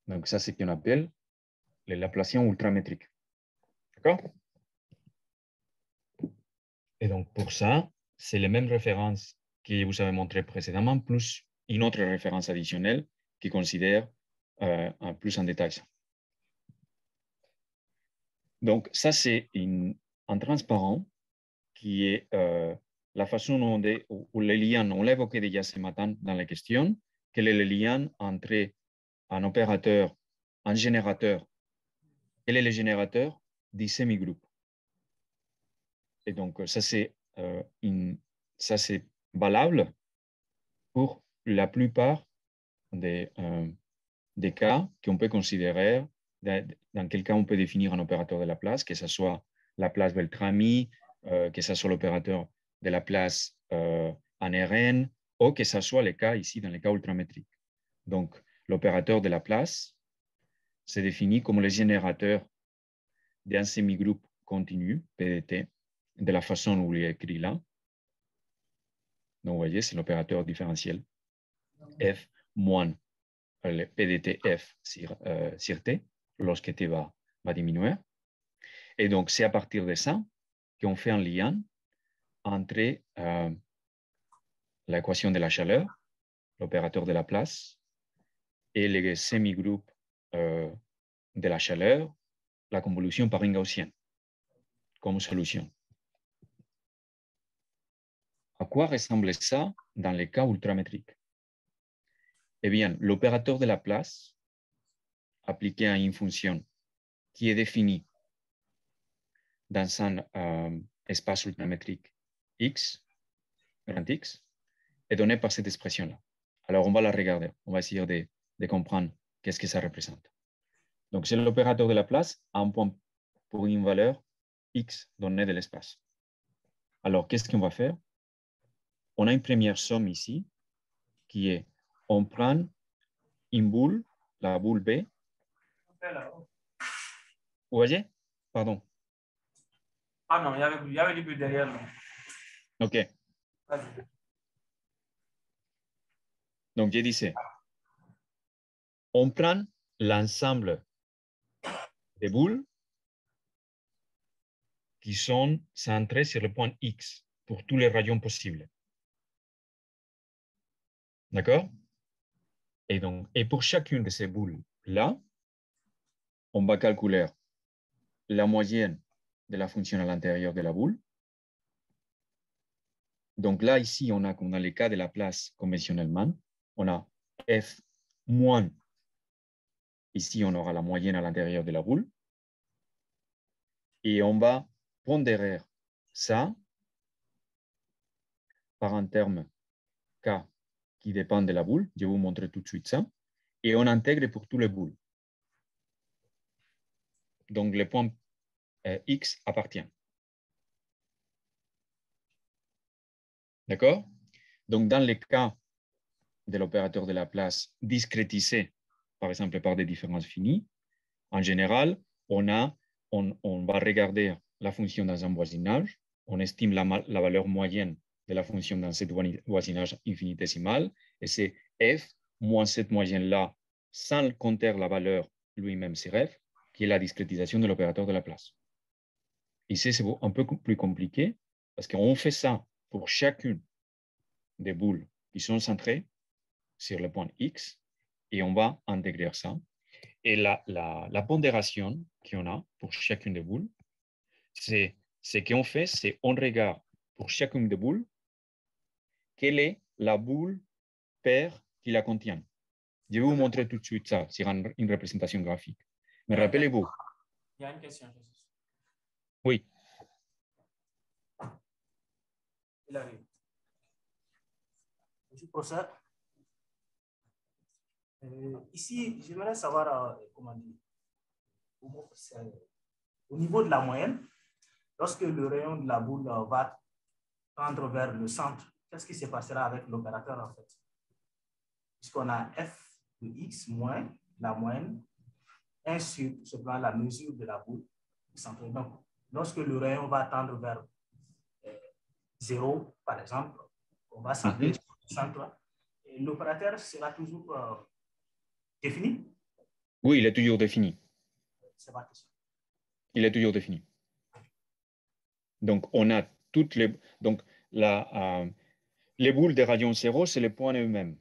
Donc, ça, c'est ce qu'on appelle les Laplaciens ultramétriques. D'accord? Et donc, pour ça, c'est les mêmes références que vous avez montrées précédemment, plus une autre référence additionnelle qui considère plus en détail ça. Donc, ça, c'est un transparent qui est la façon où les liens, on l'a évoqué déjà ce matin dans la question, quel est le lien entre un opérateur, un générateur, quel est le générateur du semi-groupe. Et donc, ça, c'est valable pour la plupart des cas qu'on peut considérer, dans quel cas on peut définir un opérateur de Laplace, que ce soit la place Beltrami, que ce soit l'opérateur de la place en Rn, ou que ce soit le cas ici dans les cas ultramétriques. Donc, l'opérateur de la place se définit comme le générateur d'un semi-groupe continu, PDT, de la façon où il est écrit là. Donc, vous voyez, c'est l'opérateur différentiel F moins le PDT F sur T, lorsque T va diminuer. Et donc, c'est à partir de ça qu'on fait un lien entre l'équation de la chaleur, l'opérateur de la place, et les semi-groupes de la chaleur, la convolution par une gaussienne comme solution. À quoi ressemble ça dans les cas ultramétriques? Eh bien, l'opérateur de la place appliqué à une fonction qui est définie dans un espace ultramétrique x, grand X, est donné par cette expression-là. Alors, on va la regarder. On va essayer de comprendre qu'est-ce que ça représente. Donc, c'est l'opérateur de la place à un point pour une valeur x donnée de l'espace. Alors, qu'est-ce qu'on va faire? On a une première somme ici qui est, on prend une boule, la boule B. Vous voyez? Pardon. Ah non, il y avait du but derrière. Non. OK. Donc, je disais, on prend l'ensemble des boules qui sont centrées sur le point X pour tous les rayons possibles. D'accord? Et pour chacune de ces boules-là, on va calculer la moyenne de la fonction à l'intérieur de la boule. Donc là, ici, on a, comme dans les cas de la place conventionnellement, on a F moins. Ici, on aura la moyenne à l'intérieur de la boule. Et on va pondérer ça par un terme K qui dépend de la boule. Je vais vous montrer tout de suite ça. Et on intègre pour tous les boules. Donc, le point X appartient. D'accord? Donc, dans le cas de l'opérateur de la place discrétisé, par exemple par des différences finies, en général, on va regarder la fonction dans un voisinage, on estime la valeur moyenne de la fonction dans ce voisinage infinitésimal, et c'est f moins cette moyenne-là, sans compter la valeur lui-même sur f, qui est la discrétisation de l'opérateur de la place. Ici, c'est un peu plus compliqué, parce qu'on fait ça pour chacune des boules qui sont centrées sur le point X, et on va intégrer ça. Et la pondération qu'on a pour chacune des boules, c'est ce qu'on fait, c'est on regarde pour chacune des boules quelle est la boule paire qui la contient. Je vais vous montrer tout de suite ça sur une représentation graphique. Mais rappelez-vous. Il y a une question, Jésus. Oui. Il arrive. Je procède. Ici, j'aimerais savoir comment dire. Au niveau de la moyenne, lorsque le rayon de la boule va tendre vers le centre, qu'est-ce qui se passera avec l'opérateur en fait? Puisqu'on a f de x moins la moyenne, 1 sur ce plan la mesure de la boule centrée. Donc, lorsque le rayon va tendre vers 0, par exemple, on va centrer sur le centre. Et l'opérateur sera toujours défini? Oui, il est toujours défini. C'est ma question. Il est toujours défini. Donc, on a toutes les... Donc, les boules de rayon 0, c'est les points eux-mêmes.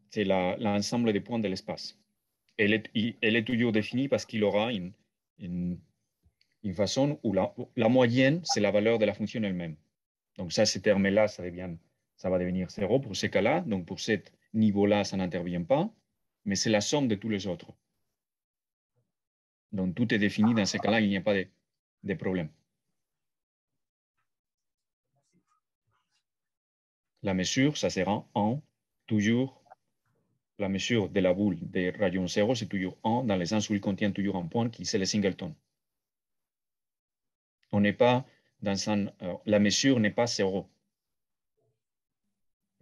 C'est l'ensemble des points de l'espace. Elle est toujours définie parce qu'il aura une façon où la moyenne, c'est la valeur de la fonction elle-même. Donc ça, ce terme-là, ça va devenir 0 pour ces cas-là. Donc pour ce niveau-là, ça n'intervient pas, mais c'est la somme de tous les autres. Donc tout est défini dans ces cas-là, il n'y a pas de problème. La mesure, ça sera 1, toujours. La mesure de la boule de rayon 0, c'est toujours 1 dans le sens où il contient toujours un point qui c'est le singleton. on n'est pas dans la mesure n'est pas 0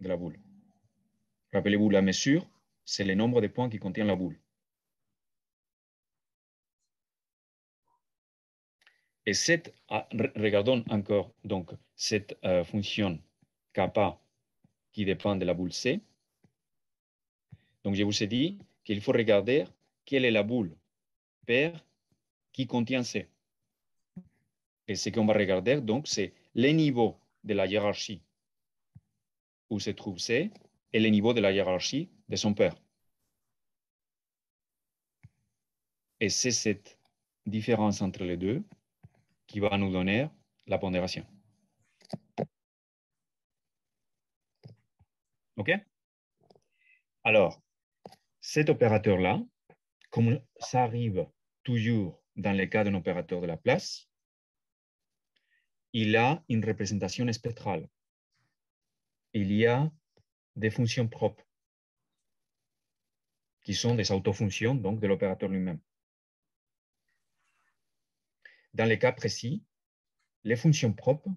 de la boule. Rappelez-vous, la mesure, c'est le nombre de points qui contient la boule. Et regardons encore donc, cette fonction kappa qui dépend de la boule C. Donc, je vous ai dit qu'il faut regarder quelle est la boule paire qui contient C. Et ce qu'on va regarder, donc, c'est le niveau de la hiérarchie où se trouve C et le niveau de la hiérarchie de son paire. Et c'est cette différence entre les deux qui va nous donner la pondération. OK? Alors, cet opérateur-là, comme ça arrive toujours dans le cas d'un opérateur de la place, il a une représentation spectrale. Il y a des fonctions propres qui sont des autofonctions donc, de l'opérateur lui-même. Dans le cas précis, les fonctions propres,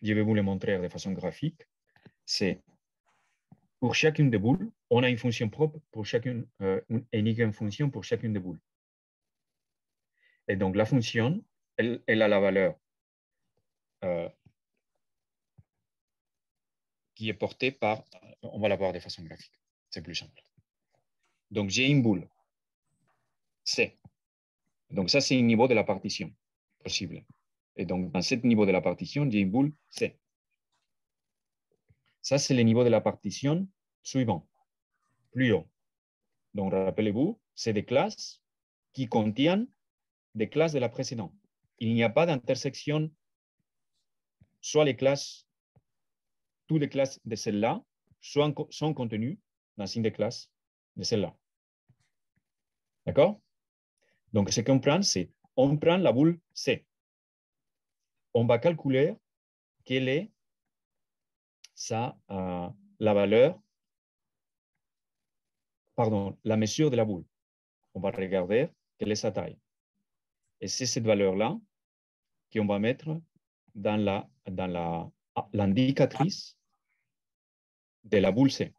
je vais vous les montrer de façon graphique, c'est pour chacune des boules, on a une fonction propre pour chacune, une unique fonction pour chacune des boules. Et donc la fonction, elle a la valeur qui est portée par, on va la voir de façon graphique, c'est plus simple. Donc j'ai une boule C. Donc ça c'est un niveau de la partition possible. Et donc dans ce niveau de la partition, j'ai une boule C. Ça c'est le niveau de la partition suivant, plus haut. Donc rappelez-vous, c'est des classes qui contiennent des classes de la précédente. Il n'y a pas d'intersection, soit les classes, toutes les classes de celle-là, soit sont contenues dans une des classes de celle-là. D'accord? Donc, ce qu'on prend, c'est, on prend la boule C. On va calculer quelle est la valeur, pardon, la mesure de la boule. On va regarder quelle est sa taille. Et c'est cette valeur-là qu'on va mettre dans l'indicatrice de la boule C,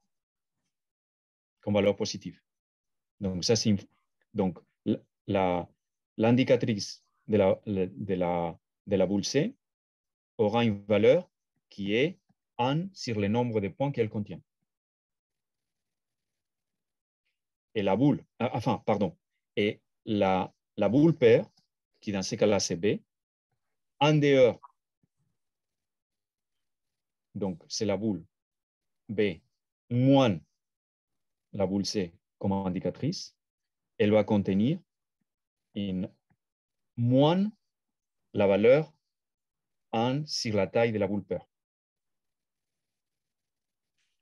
comme valeur positive. Donc, ça, c'est donc l'indicatrice de la boule C aura une valeur qui est 1 sur le nombre de points qu'elle contient. Et la boule, et la boule paire, qui dans ce cas-là c'est B, en dehors, donc c'est la boule B moins la boule C comme indicatrice, elle va contenir moins la valeur 1 sur la taille de la boule paire.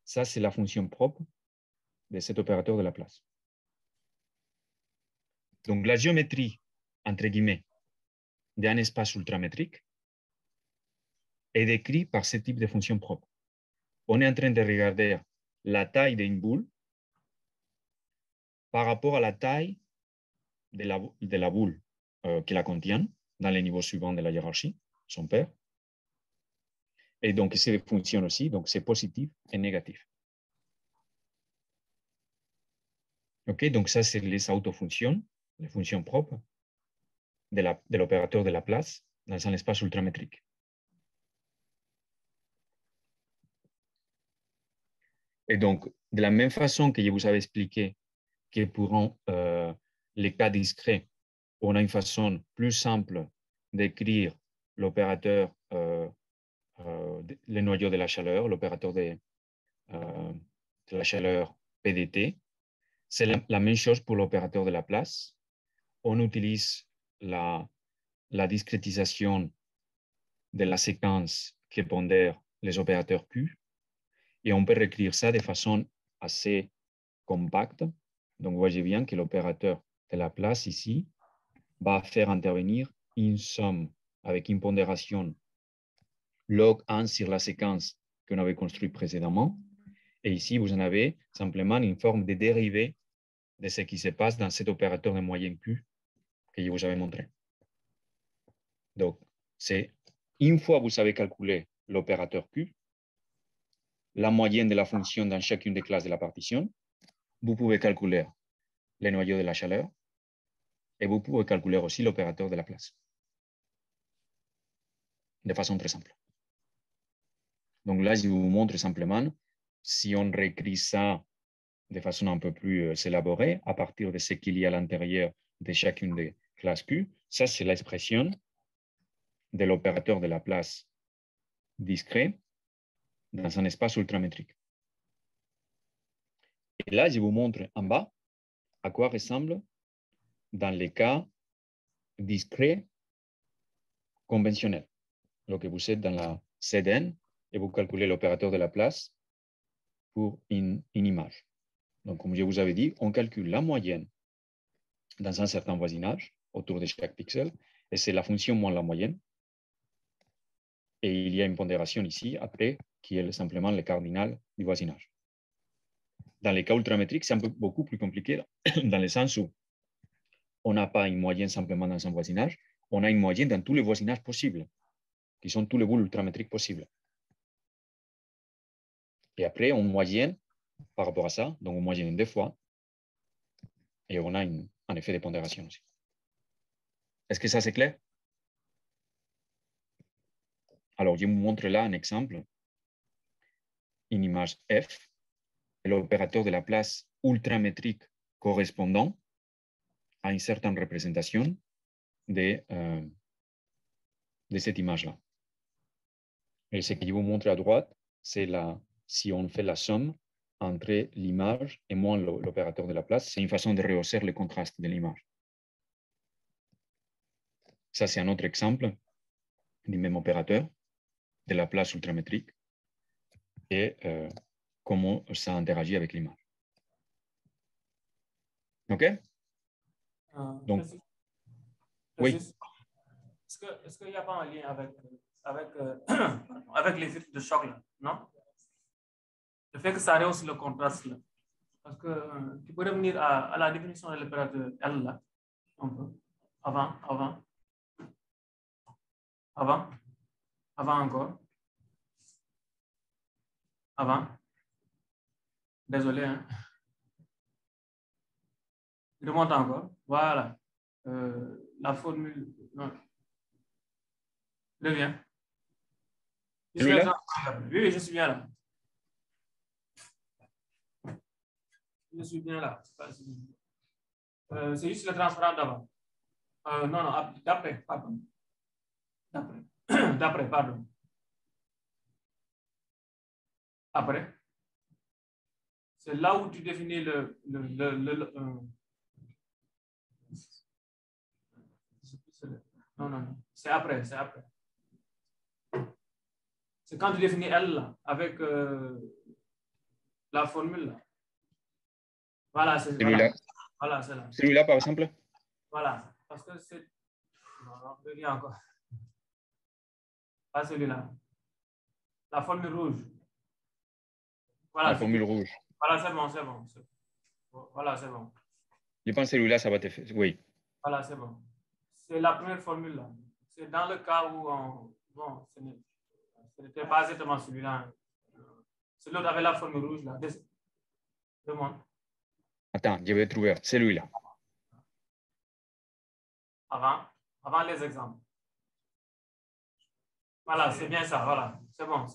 Ça, c'est la fonction propre de cet opérateur de la place. Donc, la géométrie, entre guillemets, d'un espace ultramétrique est décrite par ce type de fonction propre. On est en train de regarder la taille d'une boule par rapport à la taille de la boule qui la contient dans les niveaux suivants de la hiérarchie, son paire. Et donc, c'est des fonctions aussi, donc c'est positif et négatif. OK, donc ça, c'est les autofonctions, les fonctions propres de l'opérateur de la place dans un espace ultramétrique. Et donc, de la même façon que je vous avais expliqué que pour les cas discrets, on a une façon plus simple d'écrire l'opérateur, le noyau de la chaleur, l'opérateur de la chaleur PDT. C'est la même chose pour l'opérateur de la place. On utilise la discrétisation de la séquence qui pondère les opérateurs Q et on peut réécrire ça de façon assez compacte. Donc, vous voyez bien que l'opérateur de la place ici va faire intervenir une somme avec une pondération log 1 sur la séquence qu'on avait construite précédemment. Et ici, vous en avez simplement une forme de dérivée de ce qui se passe dans cet opérateur de moyenne Q que je vous avais montré. Donc, c'est une fois vous savez calculer l'opérateur Q, la moyenne de la fonction dans chacune des classes de la partition, vous pouvez calculer les noyaux de la chaleur et vous pouvez calculer aussi l'opérateur de la place. De façon très simple. Donc là, je vous montre simplement, si on réécrit ça de façon un peu plus élaborée, à partir de ce qu'il y a à l'intérieur de chacune des classes Q, ça c'est l'expression de l'opérateur de la place discret dans un espace ultramétrique. Et là, je vous montre en bas à quoi ressemble dans les cas discrets conventionnels. Donc, vous êtes dans la CDN et vous calculez l'opérateur de la place pour une image. Donc, comme je vous avais dit, on calcule la moyenne dans un certain voisinage autour de chaque pixel, et c'est la fonction moins la moyenne. Et il y a une pondération ici, après, qui est simplement le cardinal du voisinage. Dans les cas ultramétriques, c'est beaucoup plus compliqué, dans le sens où on n'a pas une moyenne simplement dans un voisinage, on a une moyenne dans tous les voisinages possibles, qui sont tous les boules ultramétriques possibles. Et après, on moyenne par rapport à ça, donc on moyenne 2 fois, et on a un effet de pondération aussi. Est-ce que ça c'est clair? Alors, je vous montre là un exemple, une image F, l'opérateur de la place ultramétrique correspondant à une certaine représentation de cette image-là. Et ce que je vous montre à droite, c'est si on fait la somme entre l'image et moins l'opérateur de la place, c'est une façon de rehausser le contraste de l'image. Ça, c'est un autre exemple du même opérateur de la place ultramétrique et comment ça interagit avec l'image. OK? Donc, oui. Est-ce qu'il n'y a pas un lien avec les filtres de choc là, non? Le fait que ça rehausse le contraste là. Parce que tu peux revenir à la définition de l'opérateur L là, un peu. Avant encore. Avant. Désolé, hein. Je remonte encore. Voilà. La formule. Non. Reviens. Oui, je suis bien là. Je suis bien là. C'est juste le transparent d'avant. Non, d'après, pardon. D'après, pardon. Après. C'est là où tu définis non. C'est après. C'est quand tu définis L là, avec la formule là. Voilà, c'est celui-là. Voilà, c'est là. Celui-là, par exemple? Voilà, parce que c'est... Non, reviens encore. Pas celui-là. La formule rouge. Voilà, la formule rouge. Voilà, c'est bon. Voilà, c'est bon. Je pense que celui-là, ça va te faire... Oui. Voilà, c'est bon. C'est la première formule là. C'est dans le cas où bon, ce n'était pas exactement celui-là. C'est l'autre avec la formule rouge là. Demande. Attends, je vais trouver celui-là. Avant les exemples. Voilà, c'est bien ça. Voilà, c'est bon.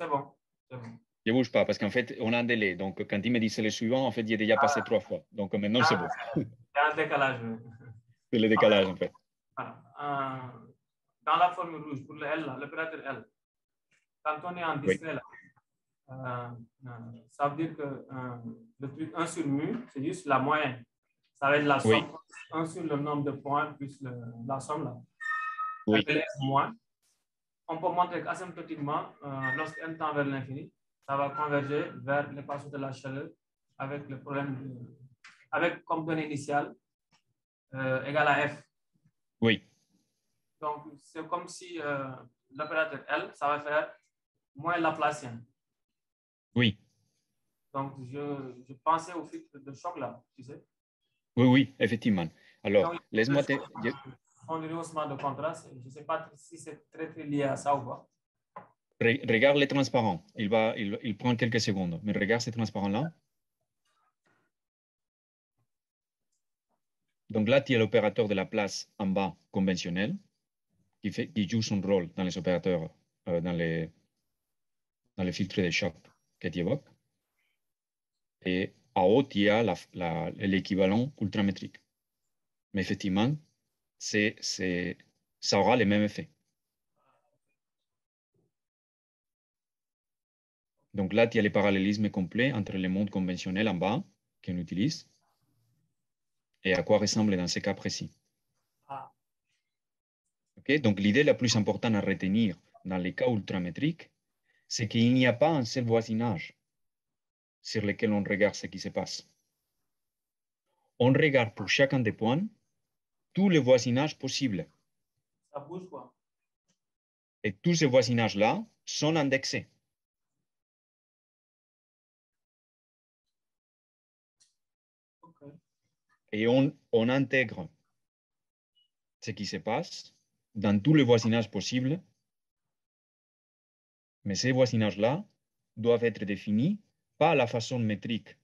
Je ne bouge pas parce qu'en fait, on a un délai. Donc, quand il me dit c'est le suivant, en fait, j'ai déjà passé 3 fois. Donc, maintenant, c'est bon. Il y a un décalage. C'est le décalage, en fait. Voilà. Dans la formule rouge, pour le L, l'opérateur L, quand on est en discret, là, ça veut dire que le truc 1 sur mu, c'est juste la moyenne. Ça va être la somme. Oui. 1 sur le nombre de points plus la somme là. Oui. Moins. On peut montrer qu'asymptotiquement, lorsque n tend vers l'infini, ça va converger vers l'équation de la chaleur avec le problème avec comme donnée initiale égale à F. Oui. Donc, c'est comme si l'opérateur L, ça va faire moins laplacien. Oui. Donc, je pensais au filtre de choc là, tu sais. Oui, effectivement. Alors, laisse-moi te... font du rehaussement de contraste. Je ne sais pas si c'est très lié à ça ou pas. Regarde les transparents. Il prend quelques secondes. Mais regarde ces transparents-là. Donc là, tu as l'opérateur de la place en bas conventionnel qui joue son rôle dans les opérateurs, dans les filtres de choc que tu évoques. Et en haut, il y a l'équivalent ultramétrique. Mais effectivement, ça aura les mêmes effets. Donc là, il y a les parallélismes complets entre les mondes conventionnels en bas qu'on utilise et à quoi ressemble dans ces cas précis. Ah. Okay? Donc l'idée la plus importante à retenir dans les cas ultramétriques, c'est qu'il n'y a pas un seul voisinage sur lequel on regarde ce qui se passe. On regarde pour chacun des points tous les voisinages possibles. Ça bouge quoi? Et tous ces voisinages-là sont indexés. Okay. Et on intègre ce qui se passe dans tous les voisinages possibles. Mais ces voisinages-là doivent être définis pas à la façon métrique.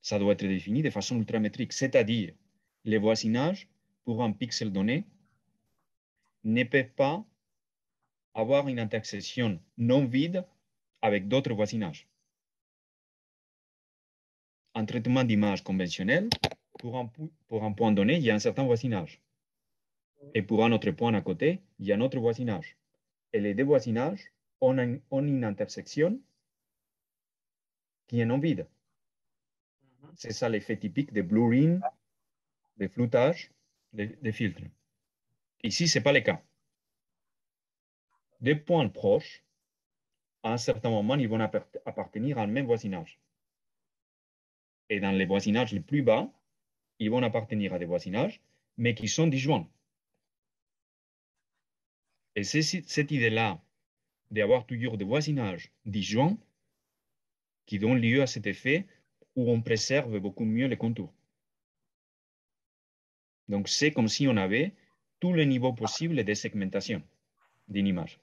Ça doit être défini de façon ultramétrique, c'est-à-dire les voisinages pour un pixel donné ne peuvent pas avoir une intersection non vide avec d'autres voisinages. Un traitement d'image conventionnel, pour un point donné, il y a un certain voisinage. Et pour un autre point à côté, il y a un autre voisinage. Et les deux voisinages ont une intersection qui est non vide. C'est ça l'effet typique des blurring, des floutages, des filtres. Ici, ce n'est pas le cas. Des points proches, à un certain moment, ils vont appartenir à un même voisinage. Et dans les voisinages les plus bas, ils vont appartenir à des voisinages, mais qui sont disjoints. Et c'est cette idée-là d'avoir toujours des voisinages disjoints qui donne lieu à cet effet où on préserve beaucoup mieux les contours. Donc, c'est comme si on avait tous les niveaux possibles de segmentation d'une image.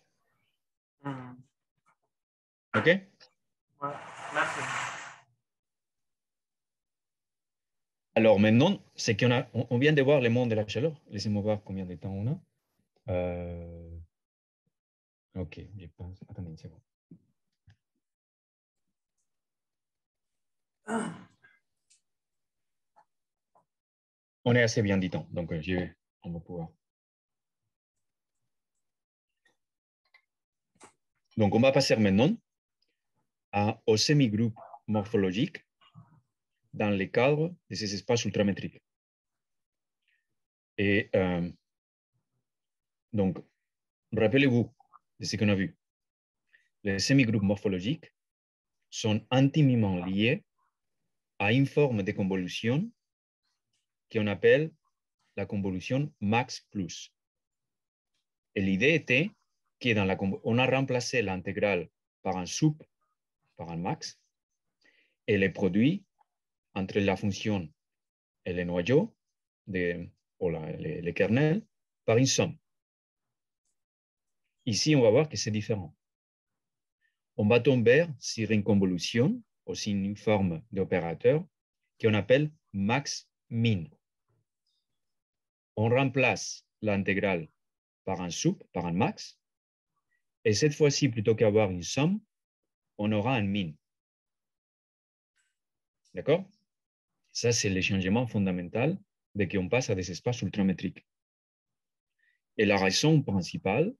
OK? Ouais, merci. Alors maintenant, c'est on vient de voir le monde de la chaleur. Laissez-moi voir combien de temps on a. OK, je pense. Attendez une seconde. On est assez bien du temps, donc on va pouvoir. Donc, on va passer maintenant au semi-groupe morphologique dans le cadre de ces espaces ultramétriques. Et donc, rappelez-vous de ce qu'on a vu. Les semi-groupes morphologiques sont intimement liés à une forme de convolution qu'on appelle la convolution max plus. Et l'idée était qu'on a remplacé l'intégrale par un sub, par un max, et les produits entre la fonction et le noyau, ou les kernels, par une somme. Ici, on va voir que c'est différent. On va tomber sur une convolution, aussi une forme d'opérateur, qu'on appelle max-min. On remplace l'intégrale par un sub, par un max, et cette fois-ci, plutôt qu'avoir une somme, on aura un min. D'accord? Ça, c'est le changement fondamental dès qu'on passe à des espaces ultramétriques. Et la raison principale,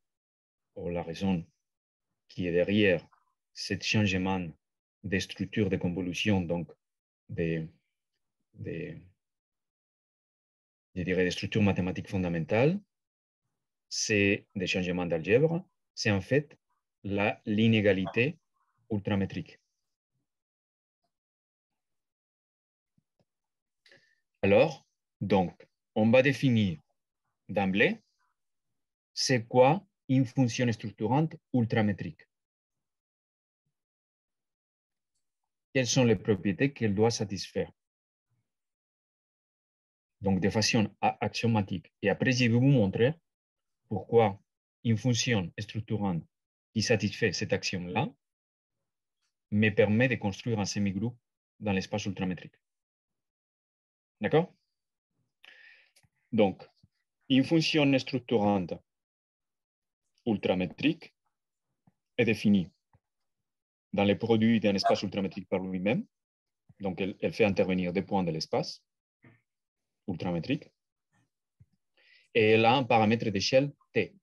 ou la raison qui est derrière ce changement de structure de convolution, donc je dirais des structures mathématiques fondamentales, c'est des changements d'algèbre, c'est en fait l'inégalité ultramétrique. Alors, donc, on va définir d'emblée c'est quoi une fonction structurante ultramétrique. Quelles sont les propriétés qu'elle doit satisfaire? donc de façon axiomatique. Et après, je vais vous montrer pourquoi une fonction structurante qui satisfait cette axiome-là me permet de construire un semi-groupe dans l'espace ultramétrique. D'accord? Donc, une fonction structurante ultramétrique est définie dans les produits d'un espace ultramétrique par lui-même. Donc, elle fait intervenir des points de l'espace ultramétrique. Et elle a un paramètre d'échelle T.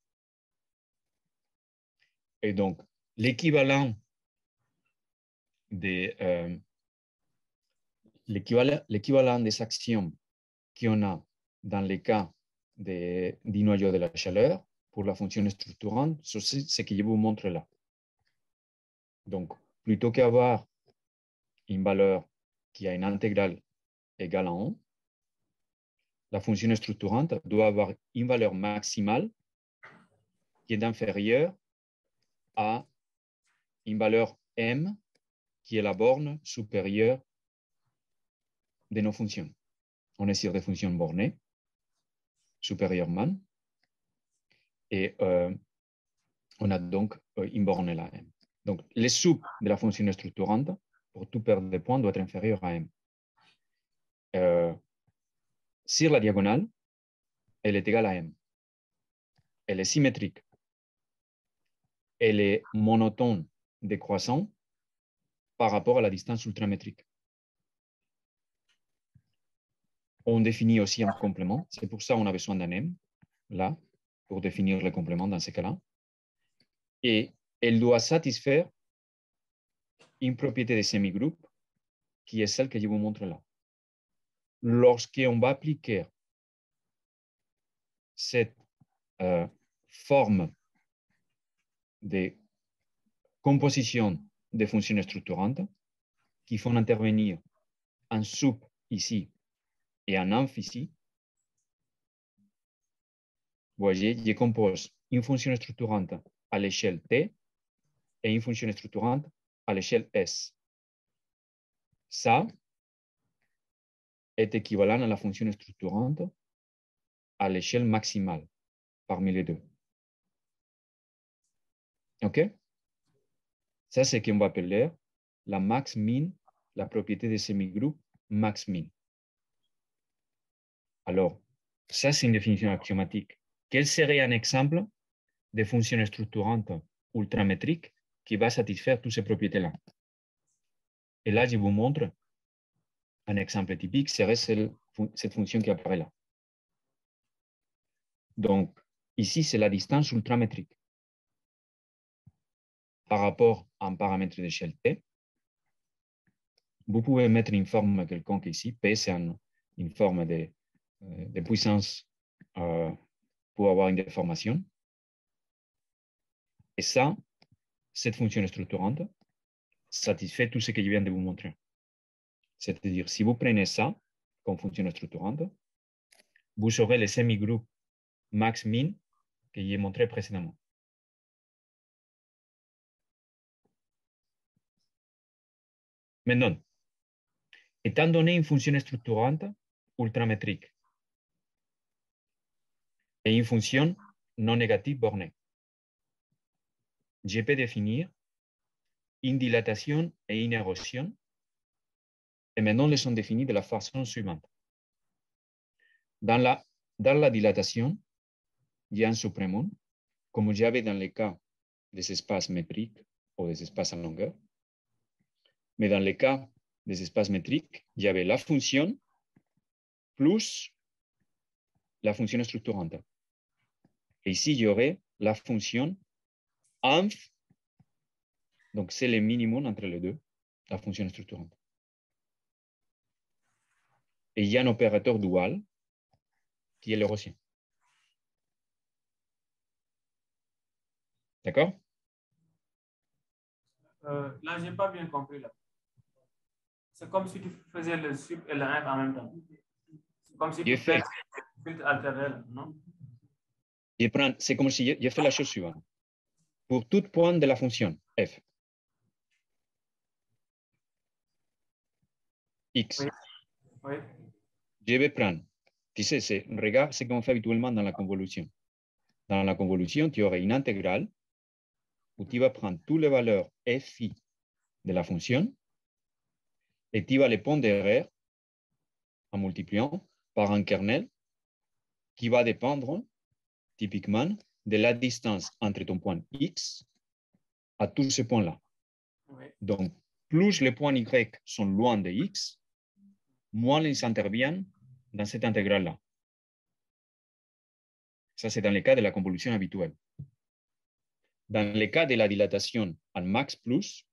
Et donc, l'équivalent des axiomes qu'on a dans les cas du noyau de la chaleur pour la fonction structurante, c'est ce que je vous montre là. Donc, plutôt qu'avoir une valeur qui a une intégrale égale à 1, la fonction structurante doit avoir une valeur maximale qui est inférieure à une valeur m qui est la borne supérieure de nos fonctions. On est sur des fonctions bornées, supérieurement, et on a donc une borne là, m. Donc, le sub de la fonction structurante, pour tout paire de points, doit être inférieur à m. Sur la diagonale, elle est égale à m. Elle est symétrique. Elle est monotone décroissant par rapport à la distance ultramétrique. On définit aussi un complément. C'est pour ça qu'on a besoin d'un m, là, pour définir le complément dans ce cas-là. Et elle doit satisfaire une propriété de semi-groupe qui est celle que je vous montre là. Lorsqu'on va appliquer cette forme de composition des fonctions structurantes qui font intervenir un sub ici et un inf ici, vous voyez, je compose une fonction structurante à l'échelle T et une fonction structurante à l'échelle S. Ça est équivalent à la fonction structurante à l'échelle maximale parmi les deux. OK? Ça, c'est ce qu'on va appeler la max-min, la propriété de semi-groupe max-min. Alors, ça, c'est une définition axiomatique. Quel serait un exemple de fonction structurante ultramétrique qui va satisfaire toutes ces propriétés-là? Et là, je vous montre un exemple typique, serait cette fonction qui apparaît là. Donc, ici, c'est la distance ultramétrique par rapport à un paramètre d'échelle T. Vous pouvez mettre une forme quelconque ici. P, c'est une forme de puissance pour avoir une déformation. Et ça, cette fonction structurante satisfait tout ce que je viens de vous montrer. C'est-à-dire, si vous prenez ça comme fonction structurante, vous aurez les semi-groupes max-min que j'ai montré précédemment. Maintenant, étant donné une fonction structurante ultramétrique et une fonction non négative bornée, je peux définir une dilatation et une érosion, et maintenant, elles sont définies de la façon suivante. Dans la dilatation, il y a un suprêmum, comme j'avais dans le cas des espaces métriques ou des espaces en longueur. Mais dans le cas des espaces métriques, il y avait la fonction plus la fonction structurante. Et ici, il y aurait la fonction inf, donc c'est le minimum entre les deux, la fonction structurante. Et il y a un opérateur dual qui est l'érosion. D'accord? Là, je n'ai pas bien compris. Là. C'est comme si tu faisais le sub et le inf en même temps. C'est comme si tu fais le filtre alterné, non? C'est comme si je fais la chose suivante. Pour tout point de la fonction f, x, oui. Oui. je vais prendre Tu sais, regarde ce qu'on fait habituellement dans la convolution. Dans la convolution, tu aurais une intégrale où tu vas prendre toutes les valeurs fi de la fonction et tu vas les pondérer en multipliant par un kernel qui va dépendre typiquement de la distance entre ton point x à tous ces points-là. Oui. Donc, plus les points y sont loin de x, moins ils interviennent dans cette intégrale-là. Ça, c'est dans le cas de la convolution habituelle. Dans le cas de la dilatation en max plus,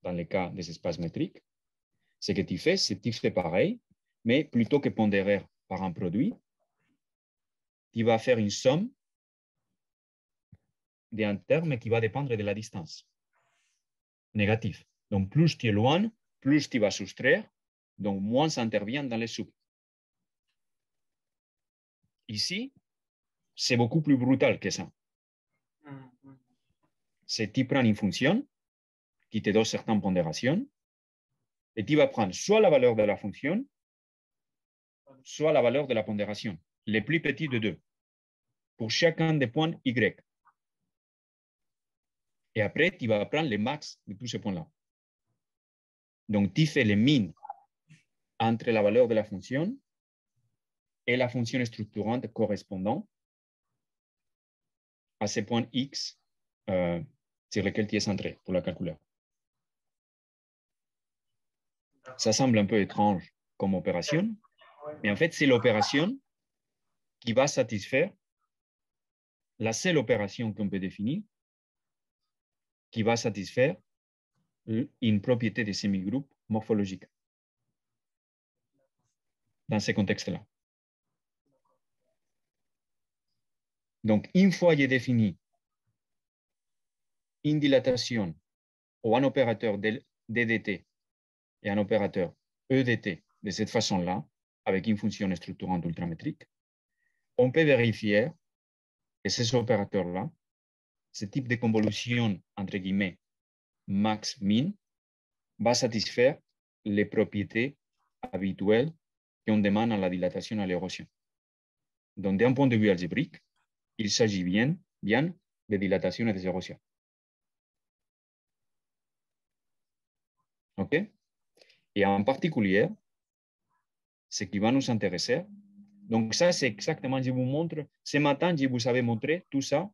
dans le cas des espaces métriques, ce que tu fais, c'est que tu fais pareil, mais plutôt que pondérer par un produit, tu vas faire une somme d'un terme qui va dépendre de la distance. Négatif. Donc, plus tu es loin, plus tu vas soustraire, donc moins ça intervient dans les sous. Ici, c'est beaucoup plus brutal que ça. C'est que tu prends une fonction qui te donne certaines pondérations et tu vas prendre soit la valeur de la fonction, soit la valeur de la pondération, les plus petits de deux, pour chacun des points y. Et après, tu vas prendre le max de tous ces points-là. Donc, tu fais le min entre la valeur de la fonction et la fonction structurante correspondant à ces points x sur lesquels tu es centré pour la calculer. Ça semble un peu étrange comme opération, mais en fait, c'est l'opération qui va satisfaire la seule opération qu'on peut définir qui va satisfaire une propriété de semi-groupe morphologique dans ce contexte-là. Donc, une fois j'ai défini une dilatation ou un opérateur DDT et un opérateur EDT de cette façon-là, avec une fonction structurante ultramétrique, on peut vérifier que ces opérateurs-là, ce type de convolution, entre guillemets, max-min, va satisfaire les propriétés habituelles qu'on demande à la dilatation et à l'érosion. Donc, d'un point de vue algébrique, il s'agit bien de dilatation et d'érosion. OK? Et en particulier, ce qui va nous intéresser, donc ça, c'est exactement, je vous montre, ce matin, je vous avais montré tout ça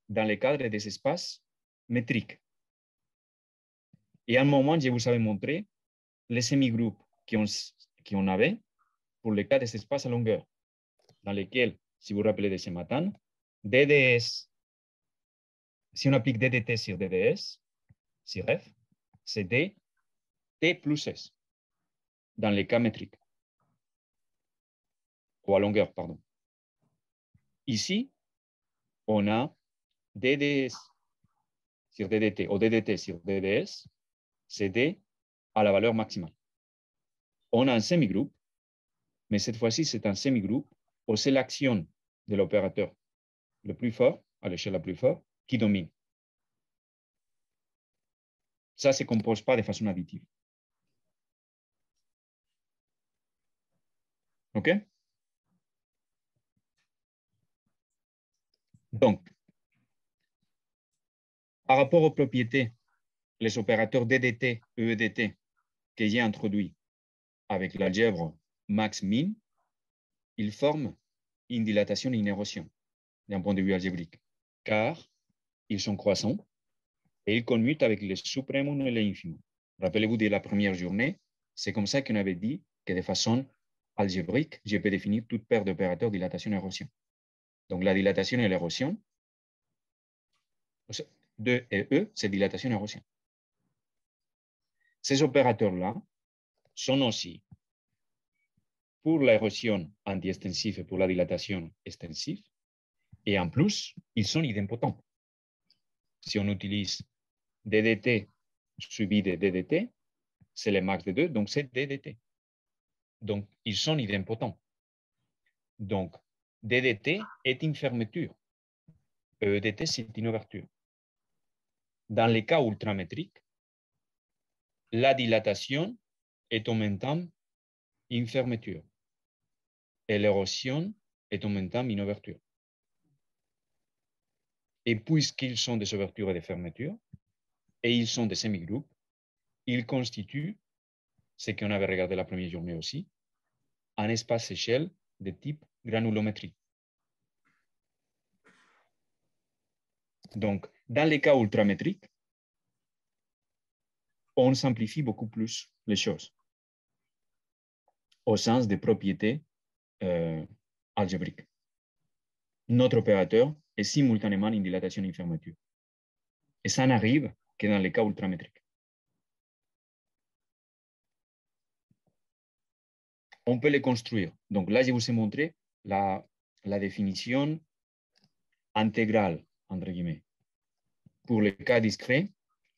dans le cadre des espaces métriques. Et à un moment, je vous avais montré les semi-groupes qu'on avait pour le cas des espaces à longueur, dans lesquels, si vous vous rappelez de ce matin, DDS, si on applique DDT sur DDS, sur F, c'est D, T plus S, dans les cas métriques, ou à longueur, pardon. Ici, on a DDS sur DDT, ou DDT sur DDS, c'est D à la valeur maximale. On a un semi-groupe, mais cette fois-ci, c'est un semi-groupe où c'est l'action de l'opérateur le plus fort, à l'échelle la plus forte, qui domine. Ça ne se compose pas de façon additive. OK? Donc, par rapport aux propriétés, les opérateurs DDT et EDT que j'ai introduits avec l'algèbre max-min, ils forment une dilatation et une érosion d'un point de vue algébrique, car ils sont croissants et ils commutent avec les suprêmum et les infimum. Rappelez-vous de la première journée, c'est comme ça qu'on avait dit que de façon algébrique, je peux définir toute paire d'opérateurs dilatation-érosion. Donc la dilatation et l'érosion, 2 et E, c'est dilatation-érosion. Ces opérateurs-là sont aussi pour l'érosion anti-extensive et pour la dilatation extensive, et en plus, ils sont idempotents. Si on utilise DDT suivi de DDT, c'est le max de 2, donc c'est DDT. Donc, ils sont idempotents. Donc, DDT est une fermeture. EDT, c'est une ouverture. Dans les cas ultramétriques, la dilatation est en même temps une fermeture. et l'érosion est en même temps une ouverture. Et puisqu'ils sont des ouvertures et des fermetures, et ils sont des semi-groupes, ils constituent, ce qu'on avait regardé la première journée aussi, un espace-échelle de type granulométrie. Donc, dans les cas ultramétriques, on simplifie beaucoup plus les choses au sens des propriétés algébriques. Notre opérateur est simultanément une dilatation et une fermeture. Et ça n'arrive que dans les cas ultramétriques. On peut les construire. Donc là, je vous ai montré la définition intégrale, entre guillemets. Pour les cas discrets,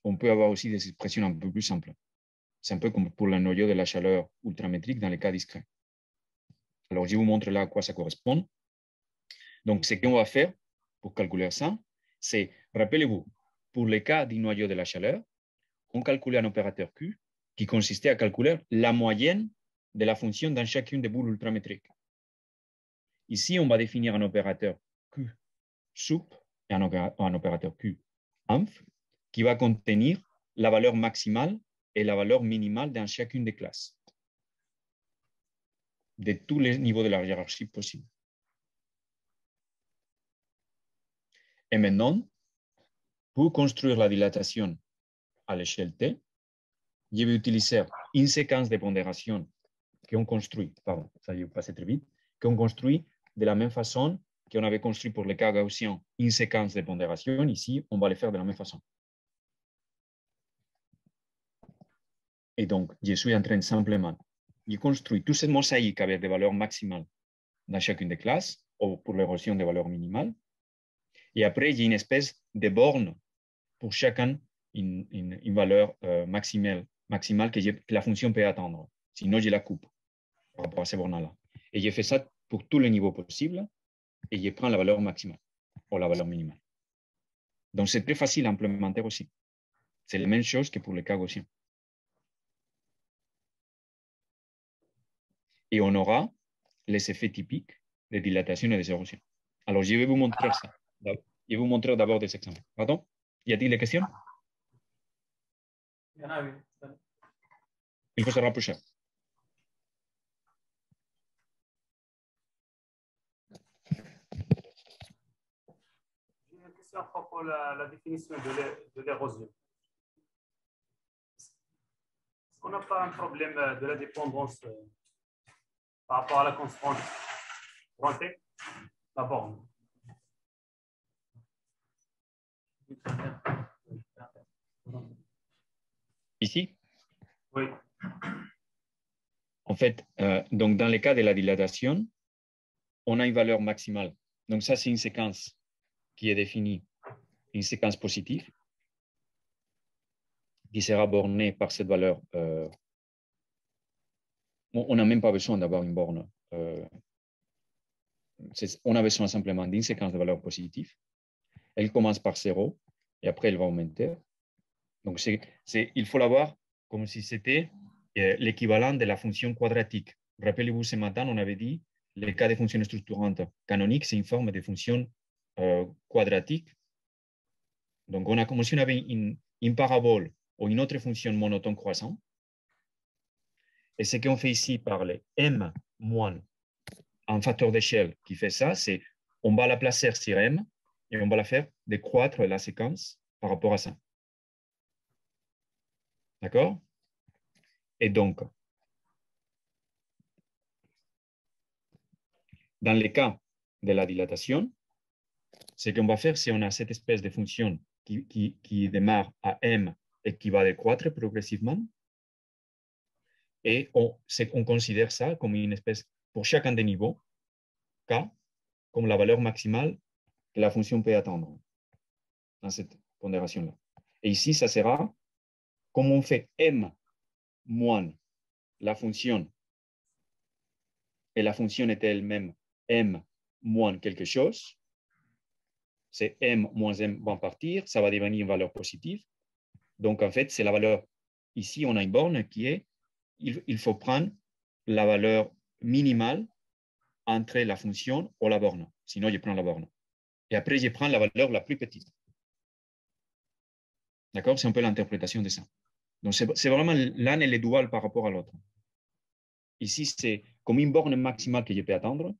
on peut avoir aussi des expressions un peu plus simples. C'est un peu comme pour le noyau de la chaleur ultramétrique dans les cas discrets. Alors, je vous montre là à quoi ça correspond. Donc, ce qu'on va faire pour calculer ça, c'est, rappelez-vous, pour les cas du noyau de la chaleur, on calculait un opérateur Q qui consistait à calculer la moyenne de la fonction dans chacune des boules ultramétriques. Ici, on va définir un opérateur Q sup et un opérateur Q inf qui va contenir la valeur maximale et la valeur minimale dans chacune des classes de tous les niveaux de la hiérarchie possible. Et maintenant, pour construire la dilatation à l'échelle T, je vais utiliser une séquence de pondération qu'on construit, pardon, ça y est passé très vite, qu'on construit de la même façon qu'on avait construit pour les cas gaussiens une séquence de pondération. Ici, on va le faire de la même façon. Et donc, je suis en train simplement de construire toute cette mosaïque avec des valeurs maximales dans chacune des classes, ou pour l'érosion des valeurs minimales. Et après, j'ai une espèce de borne pour chacun, une valeur maximale que la fonction peut atteindre. Sinon, je la coupe par rapport à ces bornes-là. Et j'ai fait ça pour tous les niveaux possibles et je prends la valeur maximale ou la valeur minimale. Donc, c'est très facile à implémenter aussi. C'est la même chose que pour les cas gaussiens. Et on aura les effets typiques de dilatation et de érosion. Alors, je vais vous montrer ça. Je vais vous montrer d'abord des exemples. Pardon? Y a-t-il des questions? Il faut se rapprocher. J'ai une question à propos de la définition de l'érosion. Est-ce qu'on n'a pas un problème de la dépendance par rapport à la constante pointée, la borne? Ici? Oui. En fait, donc dans le cas de la dilatation, on a une valeur maximale. Donc ça, c'est une séquence qui est définie, une séquence positive, qui sera bornée par cette valeur. On n'a même pas besoin d'avoir une borne. On a besoin simplement d'une séquence de valeurs positives. Elle commence par 0 et après, elle va augmenter. Donc, il faut l'avoir comme si c'était l'équivalent de la fonction quadratique. Rappelez-vous, ce matin, on avait dit le cas des fonctions structurantes canoniques, c'est une forme de fonction quadratique. Donc, on a comme si on avait une parabole ou une autre fonction monotone croissant. Et ce qu'on fait ici par les m moins un facteur d'échelle qui fait ça, c'est on va la placer sur m et on va la faire décroître la séquence par rapport à ça. D'accord? Et donc, dans le cas de la dilatation, ce qu'on va faire, c'est qu'on a cette espèce de fonction qui démarre à m et qui va décroître progressivement. Et on considère ça comme une espèce, pour chacun des niveaux, k, comme la valeur maximale que la fonction peut atteindre dans cette pondération-là. Et ici, ça sera, comme on fait m moins la fonction, et la fonction est elle-même m moins quelque chose, c'est m moins m va partir, ça va devenir une valeur positive. Donc, en fait, c'est la valeur. Ici, on a une borne qui est, il faut prendre la valeur minimale entre la fonction ou la borne. Sinon, je prends la borne. Et après, je prends la valeur la plus petite. D'accord? C'est un peu l'interprétation de ça. Donc, c'est vraiment l'un et le dual par rapport à l'autre. Ici, c'est comme une borne maximale que je peux atteindre,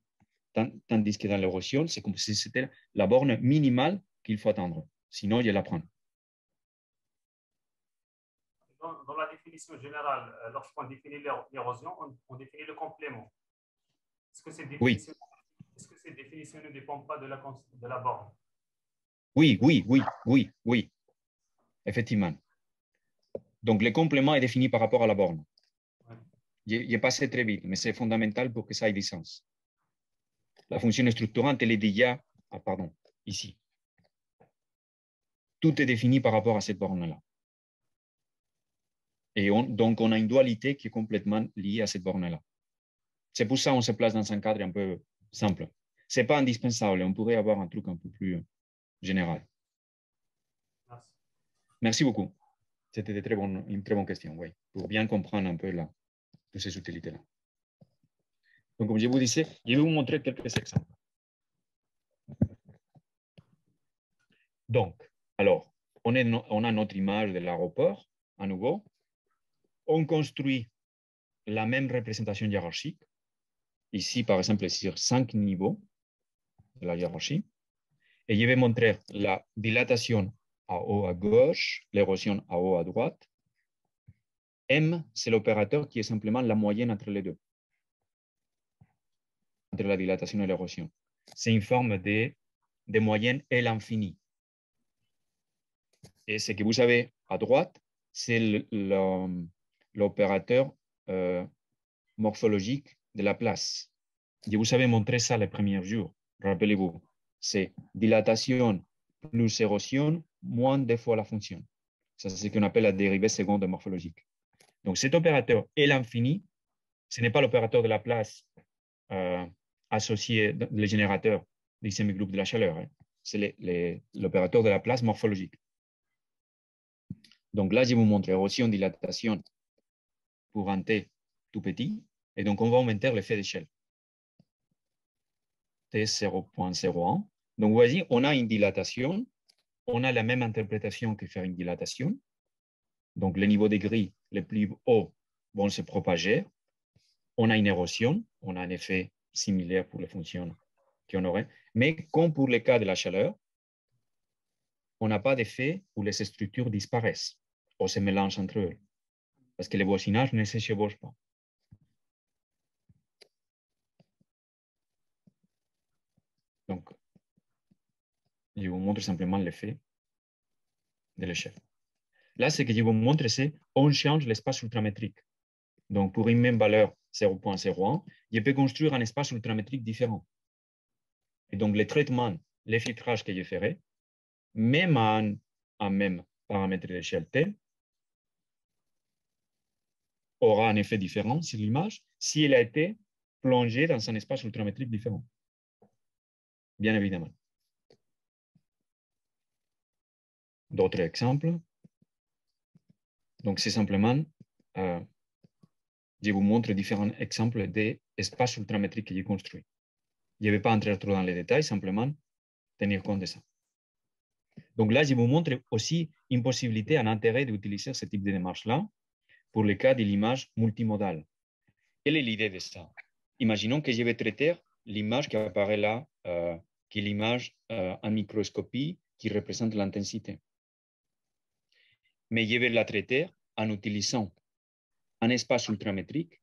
tandis que dans l'érosion, c'est comme si c'était la borne minimale qu'il faut atteindre. Sinon, je la prends. Dans la définition générale, lorsqu'on définit l'érosion, on définit le complément. Est-ce que cette définition, oui. Ne dépend pas de la borne? Oui. Effectivement. Donc, le complément est défini par rapport à la borne. Ouais. J'ai passé très vite, mais c'est fondamental pour que ça ait du sens. La fonction structurante, elle est déjà, ici. Tout est défini par rapport à cette borne-là. Et donc, on a une dualité qui est complètement liée à cette borne-là. C'est pour ça qu'on se place dans un cadre un peu simple. Ce n'est pas indispensable. On pourrait avoir un truc un peu plus général. Merci. Merci beaucoup. C'était une très bonne question, oui, pour bien comprendre un peu toutes ces utilités-là. Donc, comme je vous disais, je vais vous montrer quelques exemples. Donc, alors, on a notre image de l'aéroport, à nouveau. On construit la même représentation hiérarchique. Ici, par exemple, sur 5 niveaux de la hiérarchie. Et je vais montrer la dilatation à haut à gauche, l'érosion à haut à droite. M, c'est l'opérateur qui est simplement la moyenne entre les deux, entre la dilatation et l'érosion. C'est une forme de moyenne L infini. Et ce que vous avez à droite, c'est l'opérateur morphologique de la place. Je vous avais montré ça les premiers jours. Rappelez-vous, c'est dilatation plus érosion moins 2 fois la fonction. Ça, c'est ce qu'on appelle la dérivée seconde morphologique. Donc, cet opérateur L infini, ce n'est pas l'opérateur de la place associé le générateur des semi-groupes de la chaleur. Hein. C'est l'opérateur de la place morphologique. Donc là, je vous montre érosion, dilatation pour un T tout petit. Et donc, on va augmenter l'effet d'échelle. T 0.01. Donc, vous voyez, on a une dilatation. On a la même interprétation que faire une dilatation. Donc, les niveaux de gris les plus hauts vont se propager. On a une érosion. On a un effet similaire pour les fonctions qu'on aurait. Mais comme pour le cas de la chaleur, on n'a pas d'effet où les structures disparaissent ou se mélangent entre eux. Parce que le voisinage ne se chevauche pas. Donc, je vous montre simplement l'effet de l'échelle. Là, ce que je vous montre, c'est on change l'espace ultramétrique. Donc, pour une même valeur 0.01, je peux construire un espace ultramétrique différent. Et donc, le traitement, les filtrages que je ferai, même en même paramètre d'échelle T, aura un effet différent sur l'image si elle a été plongée dans un espace ultramétrique différent. Bien évidemment. D'autres exemples. Donc, c'est simplement, je vous montre différents exemples d'espaces ultramétriques que j'ai construits. Je ne vais pas entrer trop dans les détails, simplement tenir compte de ça. Donc là, je vous montre aussi une possibilité, un intérêt d'utiliser ce type de démarche-là pour le cas de l'image multimodale. Quelle est l'idée de ça? Imaginons que je vais traiter l'image qui apparaît là, qui est l'image en microscopie qui représente l'intensité. Mais je vais la traiter en utilisant un espace ultramétrique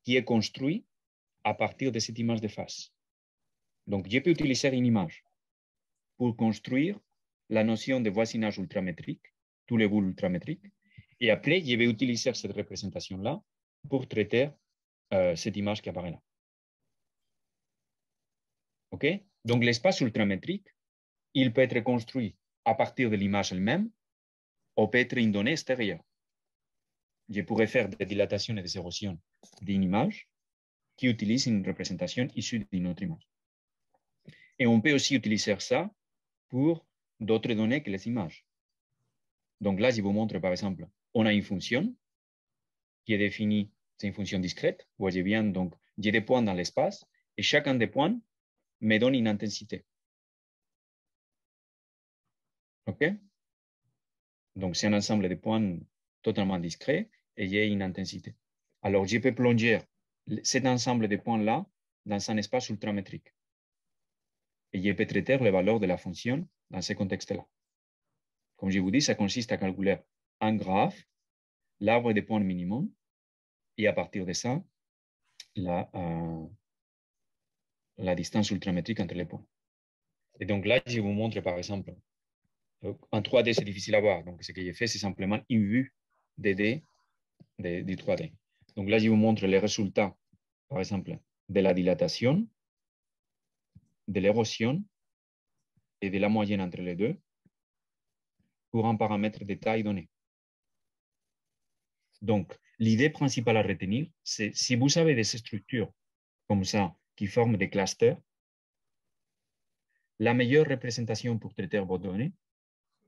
qui est construit à partir de cette image de face. Donc, je peux utiliser une image pour construire la notion de voisinage ultramétrique, tous les boules ultramétriques, et après, je vais utiliser cette représentation-là pour traiter cette image qui apparaît là. OK? Donc, l'espace ultramétrique, il peut être construit à partir de l'image elle-même ou peut être une donnée extérieure. Je pourrais faire des dilatations et des érosions d'une image qui utilise une représentation issue d'une autre image. Et on peut aussi utiliser ça pour d'autres données que les images. Donc là, je vous montre, par exemple, on a une fonction qui est définie, c'est une fonction discrète, voyez bien, donc j'ai des points dans l'espace, Et chacun des points me donne une intensité. OK? Donc, c'est un ensemble de points totalement discrets et il y a une intensité. Alors, je peux plonger cet ensemble de points-là dans un espace ultramétrique. Et je peux traiter les valeurs de la fonction dans ce contexte-là. Comme je vous dis, ça consiste à calculer un graphe, l'arbre des points minimum, et à partir de ça, la distance ultramétrique entre les points. Et donc là, je vous montre par exemple, en 3D, c'est difficile à voir. Donc, ce que j'ai fait, c'est simplement une vue 2D du 3D. Donc là, je vous montre les résultats, par exemple, de la dilatation, de l'érosion et de la moyenne entre les deux pour un paramètre de taille donné. Donc, l'idée principale à retenir, c'est si vous avez des structures comme ça qui forment des clusters, la meilleure représentation pour traiter vos données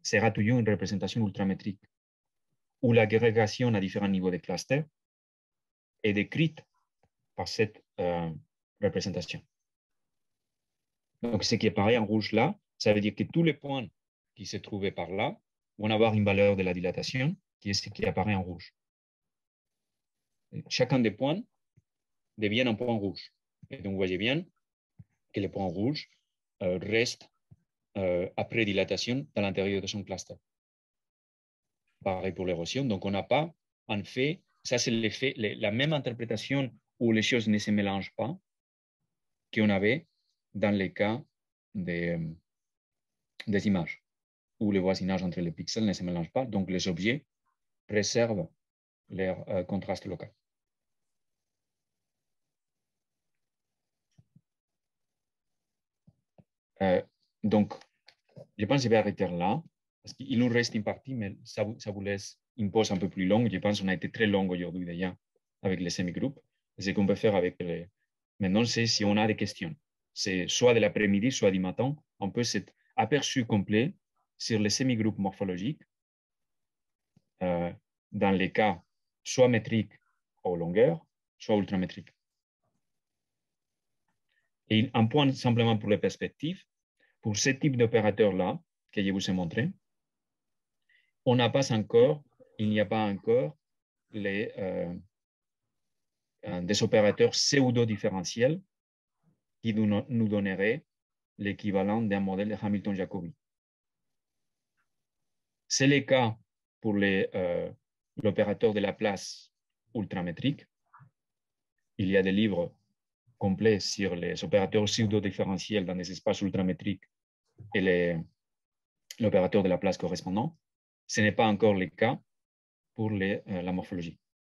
sera toujours une représentation ultramétrique où l'agrégation à différents niveaux de clusters est décrite par cette représentation. Donc, ce qui apparaît en rouge là, ça veut dire que tous les points qui se trouvaient par là vont avoir une valeur de la dilatation qui est ce qui apparaît en rouge. Chacun des points devient un point rouge. Et donc, vous voyez bien que le point rouge reste après dilatation dans l'intérieur de son cluster. Pareil pour l'érosion. Donc, on n'a pas, en fait, ça c'est l'effet, la même interprétation où les choses ne se mélangent pas qu'on avait dans les cas des images, où le voisinage entre les pixels ne se mélange pas. Donc, les objets préservent leur contraste local. Donc, je pense que je vais arrêter là, parce qu'il nous reste une partie, mais ça vous laisse une pause un peu plus longue. Je pense qu'on a été très long aujourd'hui déjà avec les semi-groupes. Ce qu'on peut faire avec les... Maintenant, c'est si on a des questions. C'est soit de l'après-midi, soit du matin. On peut cet aperçu complet sur les semi-groupes morphologiques dans les cas soit métriques aux longueurs, soit ultramétriques. Et un point simplement pour les perspectives. Pour ce type d'opérateur-là, que je vous ai montré, il n'y a pas encore des opérateurs pseudo-différentiels qui nous donneraient l'équivalent d'un modèle de Hamilton-Jacobi. C'est le cas pour l'opérateur de la place ultramétrique. Il y a des livres complets sur les opérateurs pseudo-différentiels dans des espaces ultramétriques et l'opérateur de la place correspondant. Ce n'est pas encore le cas pour la morphologie.